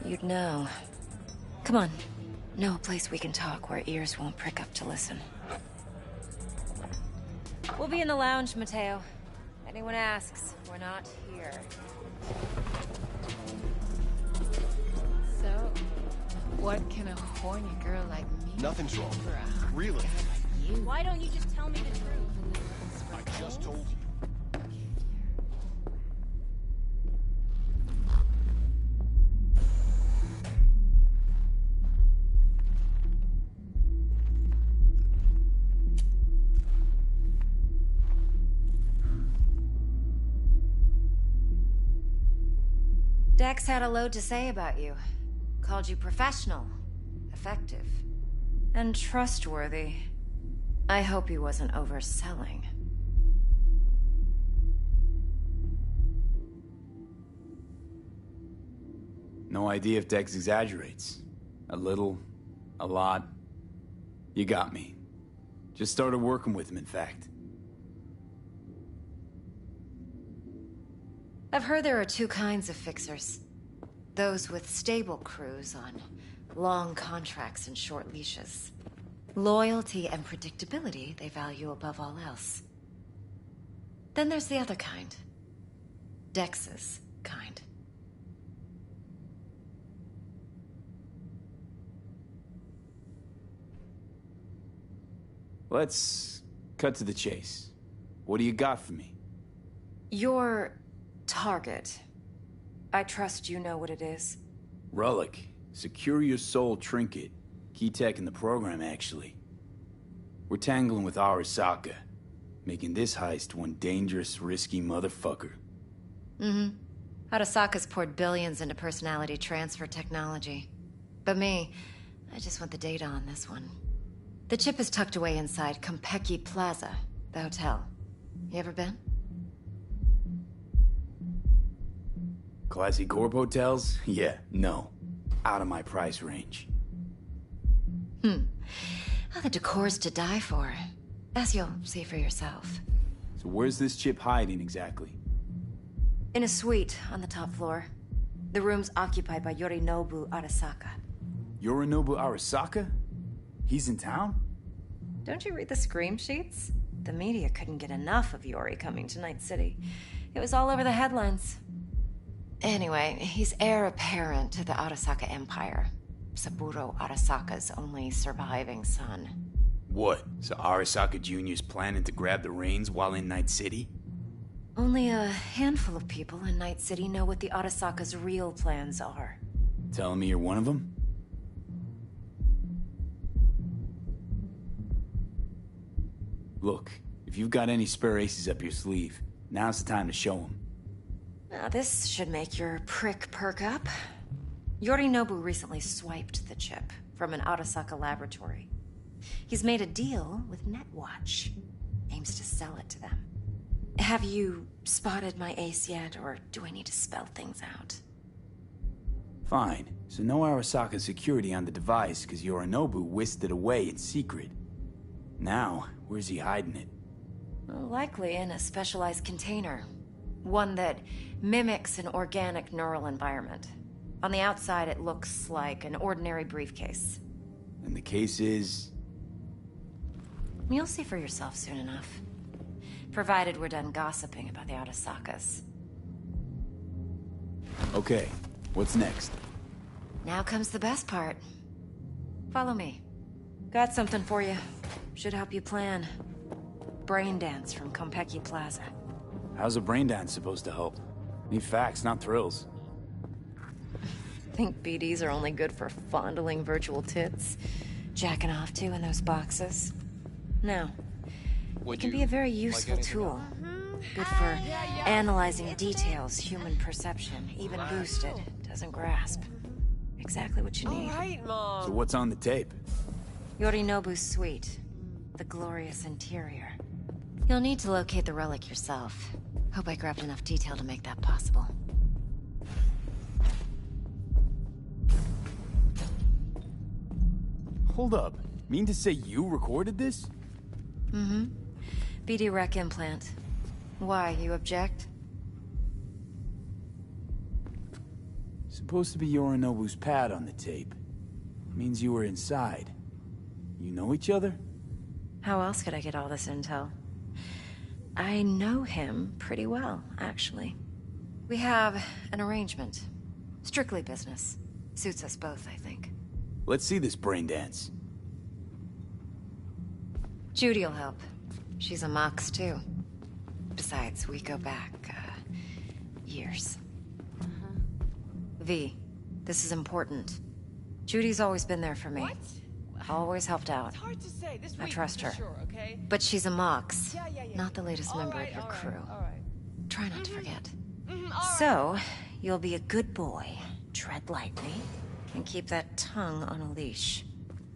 you'd know. Come on. Know a place we can talk where ears won't prick up to listen. We'll be in the lounge, Mateo. Anyone asks, we're not here. So, what can a horny girl like me... Nothing's wrong. For a Really? guy like you? Why don't you just tell me the truth? I just told you. Dex had a load to say about you. Called you professional, effective, and trustworthy. I hope he wasn't overselling. No idea if Dex exaggerates. A little, a lot. You got me. Just started working with him, in fact. I've heard there are two kinds of fixers. Those with stable crews on long contracts and short leashes. Loyalty and predictability they value above all else. Then there's the other kind. Dex's kind. Let's cut to the chase. What do you got for me? Your target. I trust you know what it is. Relic. Secure your soul trinket. Key tech in the program, actually. We're tangling with Arasaka, making this heist one dangerous, risky motherfucker. Mm-hmm. Arasaka's poured billions into personality transfer technology. But me, I just want the data on this one. The chip is tucked away inside Konpeki Plaza, the hotel. You ever been? Classy corp hotels? Yeah, no. Out of my price range. Well, the decor's to die for, as you'll see for yourself. So where's this chip hiding exactly? In a suite on the top floor. The room's occupied by Yorinobu Arasaka. Yorinobu Arasaka? He's in town? Don't you read the scream sheets? The media couldn't get enough of Yori coming to Night City. It was all over the headlines. Anyway, he's heir apparent to the Arasaka Empire. Saburo Arasaka's only surviving son. What? So Arasaka Jr.'s planning to grab the reins while in Night City? Only a handful of people in Night City know what the Arasaka's real plans are. Telling me you're one of them? Look, if you've got any spare aces up your sleeve, now's the time to show them. Now, this should make your prick perk up. Yorinobu recently swiped the chip from an Arasaka laboratory. He's made a deal with Netwatch. Aims to sell it to them. Have you spotted my ace yet, or do I need to spell things out? Fine. So no Arasaka security on the device, because Yorinobu whisked it away in secret. Now, where's he hiding it? Well, likely in a specialized container. One that mimics an organic neural environment. On the outside, it looks like an ordinary briefcase. And the case is... You'll see for yourself soon enough. Provided we're done gossiping about the Arasakas. Okay, what's next? Now comes the best part. Follow me. Got something for you. Should help you plan. Brain dance from Konpeki Plaza. How's a brain dance supposed to help? Need facts, not thrills. Think BDs are only good for fondling virtual tits? Jacking off to in those boxes? No. It can be a very useful tool. Good for analyzing details human perception, even boosted, doesn't grasp. Exactly what you need. So what's on the tape? Yorinobu's suite. The glorious interior. You'll need to locate the relic yourself. Hope I grabbed enough detail to make that possible. Hold up. Mean to say you recorded this? Mm-hmm. BD rec implant. Why, you object? Supposed to be Yorinobu's pad on the tape. Means you were inside. You know each other? How else could I get all this intel? I know him pretty well, actually. We have an arrangement. Strictly business. Suits us both, I think. Let's see this brain dance. Judy'll help. She's a Mox, too. Besides, we go back, years. V, this is important. Judy's always been there for me. What? Always helped out. It's hard to say. This I week, trust for her. Sure, okay? But she's a Mox, Yeah. not the latest All member right, of your all right, crew. all right. Try not to forget. All So, you'll be a good boy, tread lightly, and keep that tongue on a leash.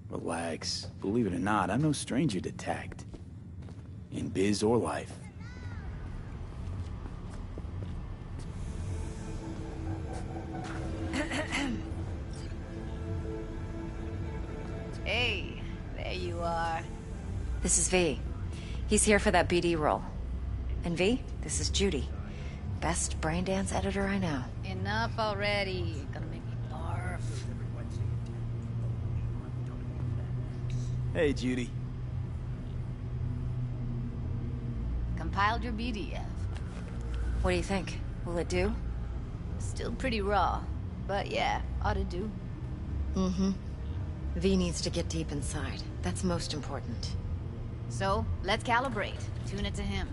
Relax. Believe it or not, I'm no stranger to tact. In biz or life. Hey, there you are. This is V. He's here for that BD role. And V, this is Judy. Best brain dance editor I know. Enough already. You're gonna make me barf. Hey, Judy. Compiled your BDF. What do you think? Will it do? Still pretty raw, but yeah, ought to do. Mm-hmm. V needs to get deep inside. That's most important. So, let's calibrate. Tune it to him.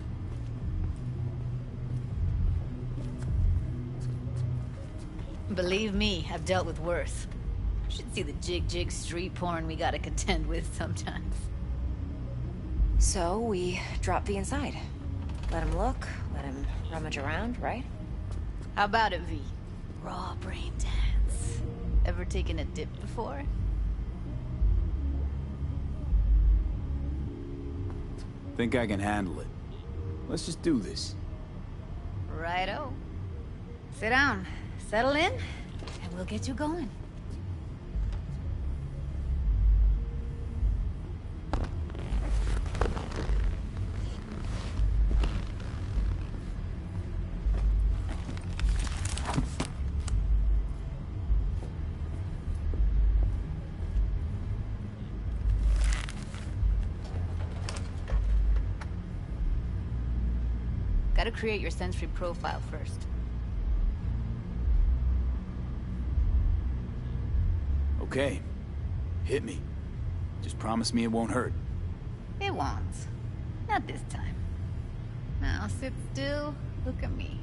Believe me, I've dealt with worse. Should see the jig street porn we gotta contend with sometimes. So, we drop V inside. Let him look, let him rummage around, right? How about it, V? Raw brain dance. Ever taken a dip before? Think I can handle it. Let's just do this. Righto. Sit down, settle in, and we'll get you going. Gotta create your sensory profile first. Okay. Hit me. Just promise me it won't hurt. It won't. Not this time. Now sit still, look at me.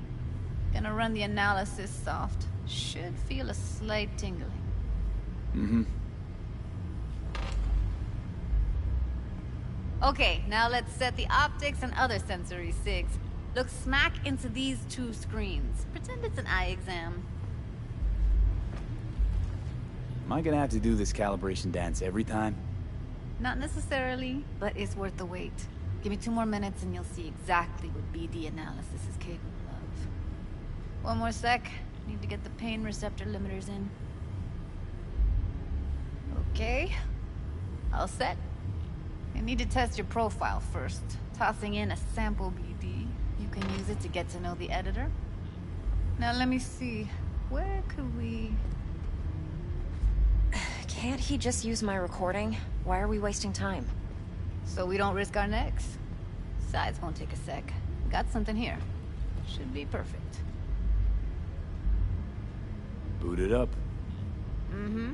Gonna run the analysis soft. Should feel a slight tingling. Mm-hmm. Okay, now let's set the optics and other sensory sigs. Look smack into these two screens. Pretend it's an eye exam. Am I gonna have to do this calibration dance every time? Not necessarily, but it's worth the wait. Give me 2 more minutes and you'll see exactly what BD analysis is capable of. One more sec. Need to get the pain receptor limiters in. Okay. All set. I need to test your profile first. Tossing in a sample BD. You can use it to get to know the editor. Now let me see. Where could we... Can't he just use my recording? Why are we wasting time? So we don't risk our necks. Sides won't take a sec. Got something here. Should be perfect. Boot it up. Mm-hmm.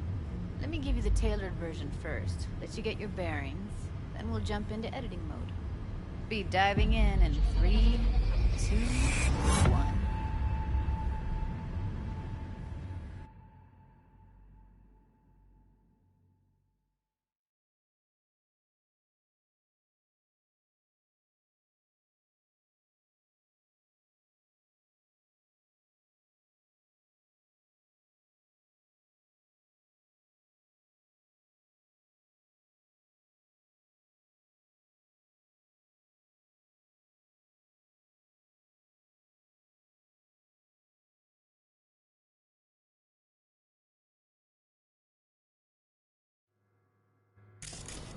Let me give you the tailored version first. Let you get your bearings. Then we'll jump into editing mode. Be diving in 3, 2, 1.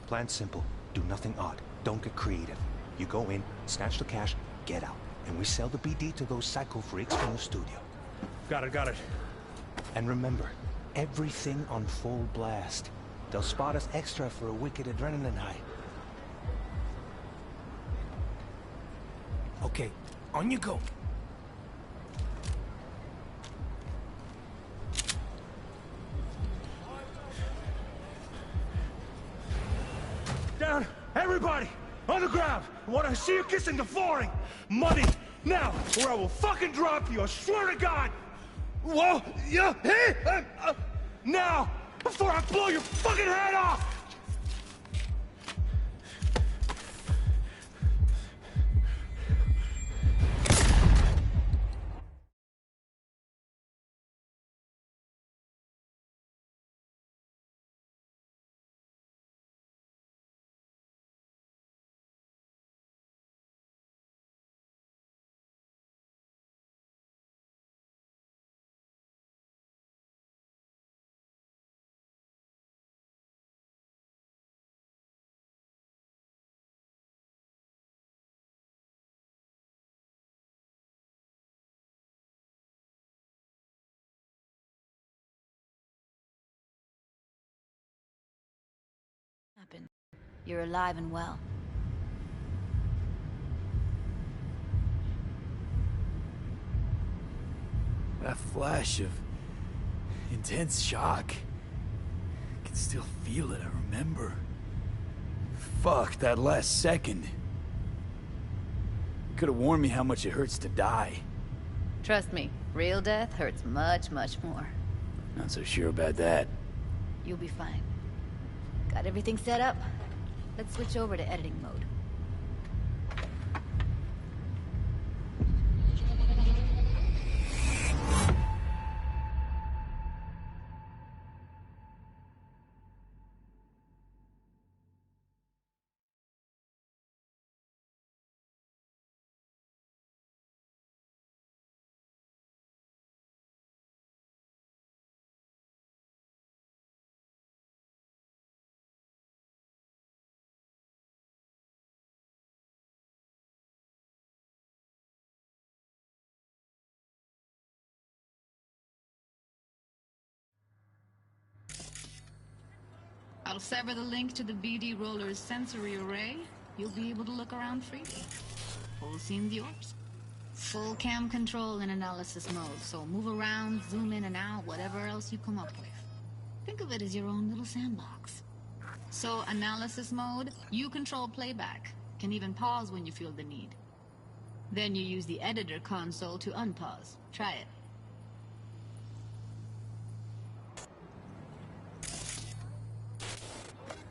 Plan simple. Do nothing odd. Don't get creative. You go in, snatch the cash, get out. And we sell the BD to those psycho freaks from the studio. Got it. And remember, everything on full blast. They'll spot us extra for a wicked adrenaline high. Okay, on you go. Down! Everybody! On the ground! I want to see you kissing the flooring! Money! Now! Or I will fucking drop you! I swear to God! Whoa! Yeah! Hey! Now! Before I blow your fucking head off! You're alive and well. That flash of intense shock. I can still feel it, I remember. Fuck, that last second. You could have warned me how much it hurts to die. Trust me, real death hurts much, much more. Not so sure about that. You'll be fine. Got everything set up? Let's switch over to editing mode. I'll sever the link to the BD Roller's sensory array. You'll be able to look around freely. Whole scene's yours. Full cam control in analysis mode, so move around, zoom in and out, whatever else you come up with. Think of it as your own little sandbox. So, analysis mode, you control playback. Can even pause when you feel the need. Then you use the editor console to unpause. Try it.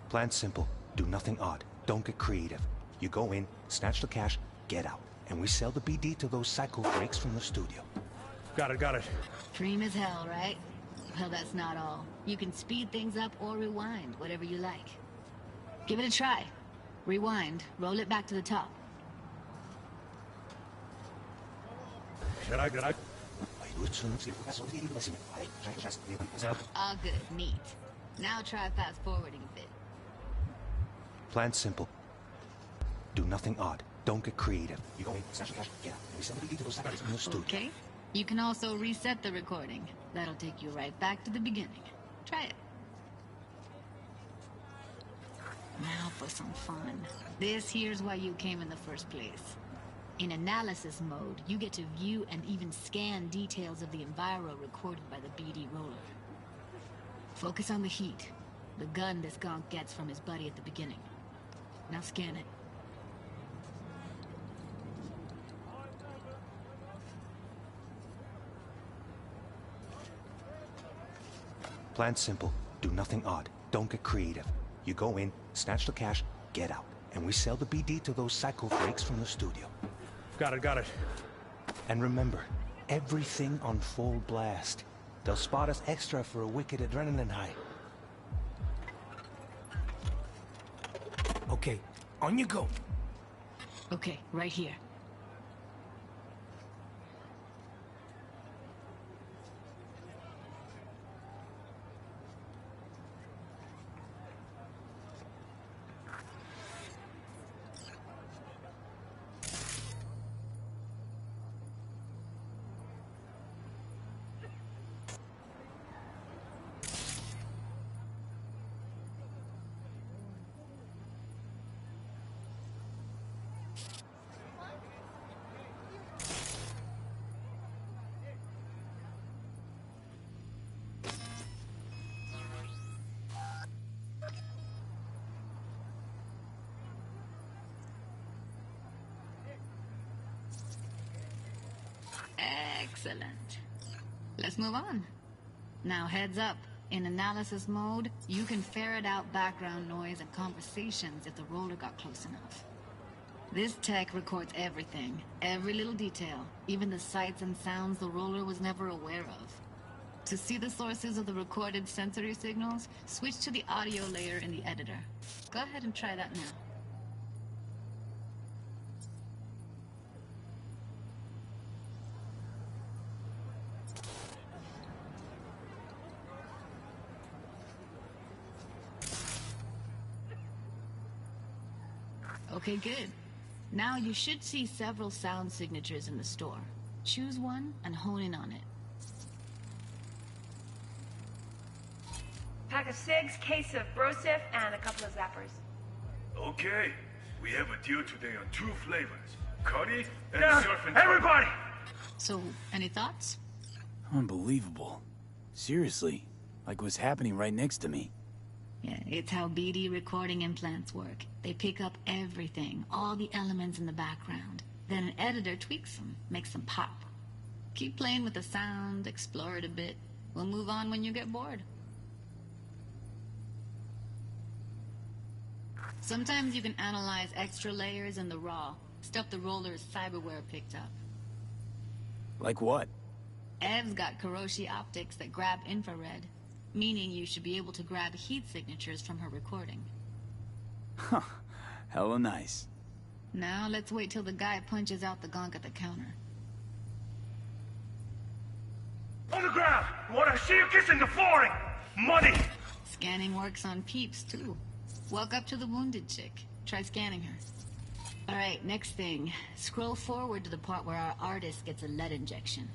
Plan simple. Do nothing odd. Don't get creative. You go in, snatch the cash, get out. And we sell the BD to those psycho freaks from the studio. Got it. Dream as hell, right? Well, that's not all. You can speed things up or rewind, whatever you like. Give it a try. Rewind, roll it back to the top. All good, neat. Now try fast forwarding a bit. Plan simple. Do nothing odd. Don't get creative. You go in, snatch the cash, get out. And we sell the BD to those cycles in the studio. Okay. You can also reset the recording. That'll take you right back to the beginning. Try it. Now for some fun. This here's why you came in the first place. In analysis mode, you get to view and even scan details of the enviro recorded by the BD roller. Focus on the heat, the gun this gonk gets from his buddy at the beginning. Now scan it. Plan simple. Do nothing odd. Don't get creative. You go in, snatch the cash, get out. And we sell the BD to those psycho freaks from the studio. Got it. And remember, everything on full blast. They'll spot us extra for a wicked adrenaline high. Okay, on you go. Okay, right here. Excellent. Let's move on. Now heads up. In analysis mode, you can ferret out background noise and conversations if the roller got close enough. This tech records everything, every little detail, even the sights and sounds the roller was never aware of. To see the sources of the recorded sensory signals, switch to the audio layer in the editor. Go ahead and try that now. Okay, good. Now you should see several sound signatures in the store. Choose one and hone in on it. Pack of cigs, case of Brosif, and a couple of zappers. Okay, we have a deal today on 2 flavors. Cuddy and Yeah, Surf and everybody! So, any thoughts? Unbelievable. Seriously, like what's happening right next to me. Yeah, it's how BD recording implants work. They pick up everything, all the elements in the background. Then an editor tweaks them, makes them pop. Keep playing with the sound, explore it a bit. We'll move on when you get bored. Sometimes you can analyze extra layers in the raw, stuff the roller's cyberware picked up. Like what? Ev's got Kiroshi optics that grab infrared, meaning you should be able to grab heat signatures from her recording. Huh. Hella nice. Now let's wait till the guy punches out the gonk at the counter. On the ground! What I see you kissing the flooring! Money! Scanning works on peeps, too. Walk up to the wounded chick. Try scanning her. Alright, next thing. Scroll forward to the part where our artist gets a lead injection.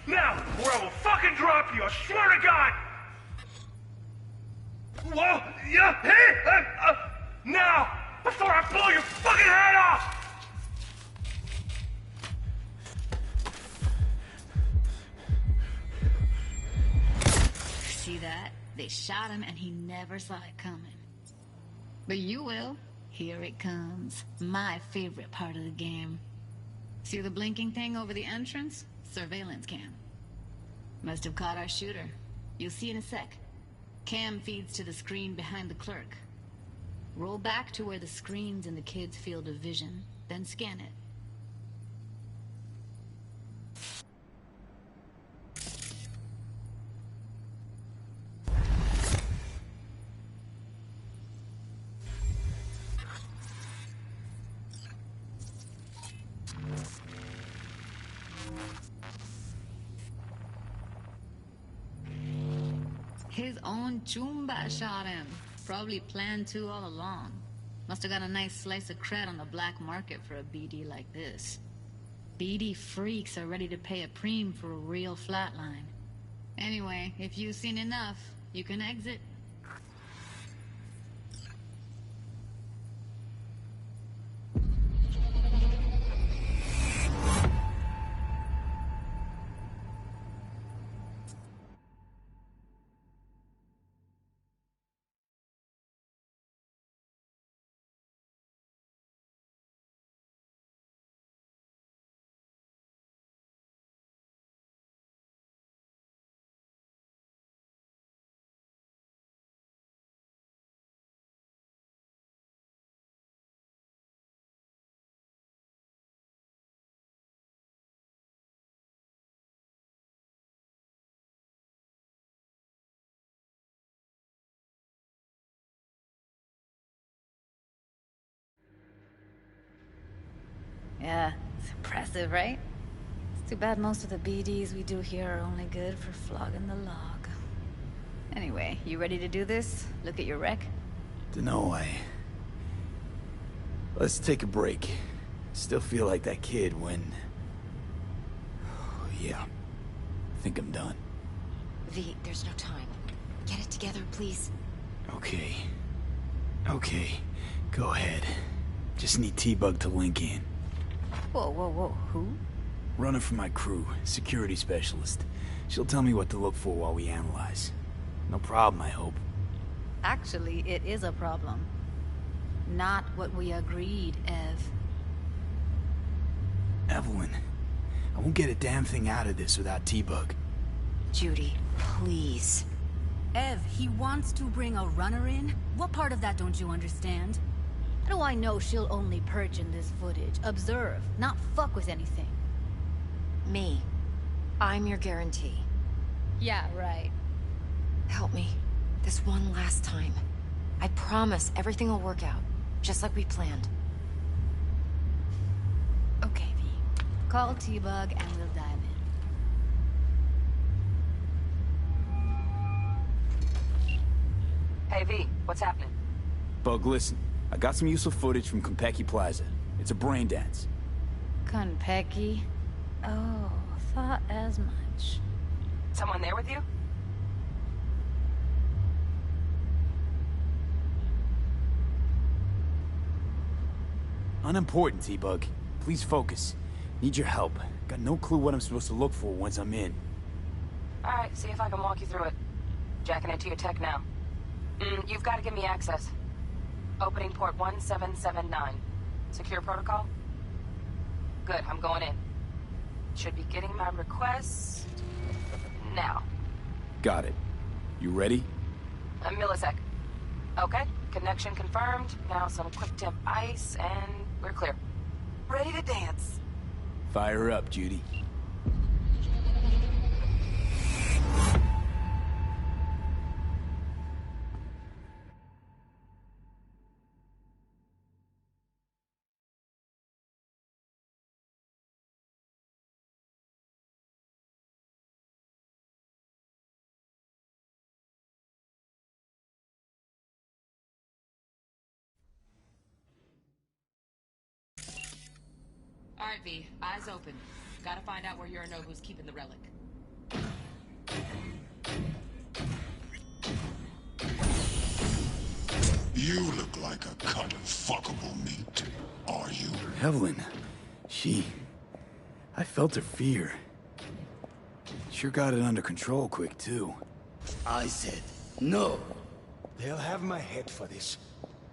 Now, or I will fucking drop you, I swear to God! Whoa! Yeah! Hey! Now! Before I blow your fucking head off! See that? They shot him and he never saw it coming. But you will. Here it comes. My favorite part of the game. See the blinking thing over the entrance? Surveillance cam. Must have caught our shooter. You'll see in a sec. Cam feeds to the screen behind the clerk. Roll back to where the screen's in the kid's field of vision, then scan it. His own Chumba shot him. Probably planned to all along. Must have got a nice slice of cred on the black market for a BD like this. BD freaks are ready to pay a preem for a real flatline. Anyway, if you've seen enough, you can exit. Yeah, it's impressive, right? It's too bad most of the BDs we do here are only good for flogging the log. Anyway, you ready to do this? Look at your wreck? Dunno, Let's take a break. Still feel like that kid when... Oh, yeah. I think I'm done. V, there's no time. Get it together, please. Okay. Okay. Go ahead. Just need T-Bug to link in. Whoa, whoa, whoa, who? Running for my crew, security specialist. She'll tell me what to look for while we analyze. No problem, I hope. Actually, it is a problem. Not what we agreed, Ev. Evelyn, I won't get a damn thing out of this without T-Bug. Judy, please. Ev, he wants to bring a runner in? What part of that don't you understand? How do I know she'll only perch in this footage? Observe, not fuck with anything. Me. I'm your guarantee. Yeah, right. Help me. This one last time. I promise everything will work out, just like we planned. Okay, V. Call T-Bug and we'll dive in. Hey, V, what's happening? Bug, listen. I got some useful footage from Konpeki Plaza. It's a brain dance. Konpeki? Oh, thought as much. Someone there with you? Unimportant, T-Bug. Please focus. Need your help. Got no clue what I'm supposed to look for once I'm in. Alright, see if I can walk you through it. Jacking into your tech now. You've got to give me access. Opening port 1779. Secure protocol? Good, I'm going in. Should be getting my request... now. Got it. You ready? A millisec. Okay, connection confirmed. Now some quick temp ice, and we're clear. Ready to dance. Fire her up, Judy. Alright, V. Eyes open. Gotta find out where Yorinobu's keeping the relic. You look like a cut of fuckable meat. Are you? Evelyn. I felt her fear. Sure got it under control quick, too. I said, no. They'll have my head for this.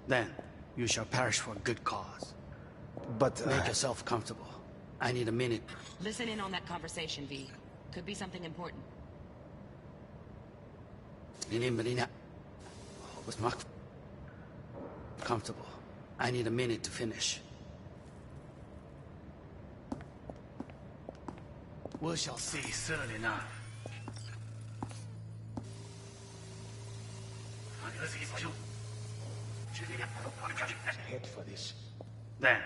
Then, you shall perish for a good cause. But, Make yourself comfortable. I need a minute. Listen in on that conversation, V. Could be something important. Linin Marina. Was Mark. comfortable. I need a minute to finish. We shall see soon enough. Head for this. Then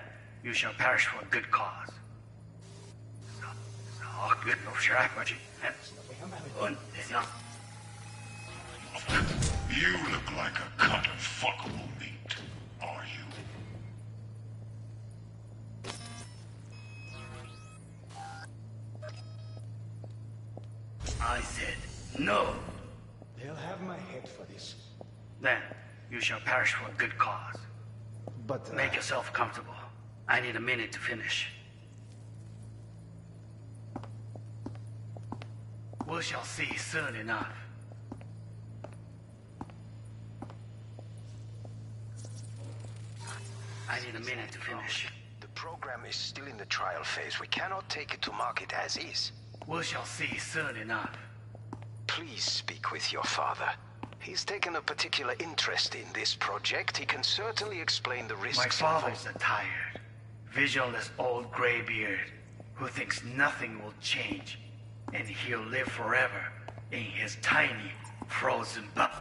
you shall perish for a good cause. Good. You look like a cut of fuckable meat, are you? I said no. They'll have my head for this. Then you shall perish for a good cause. But make yourself comfortable. I need a minute to finish. We shall see soon enough. I need a minute to finish. The program is still in the trial phase. We cannot take it to market as is. We shall see soon enough. Please speak with your father. He's taken a particular interest in this project. He can certainly explain the risks. My father's a tired, visionless old graybeard who thinks nothing will change, and he'll live forever in his tiny, frozen butt.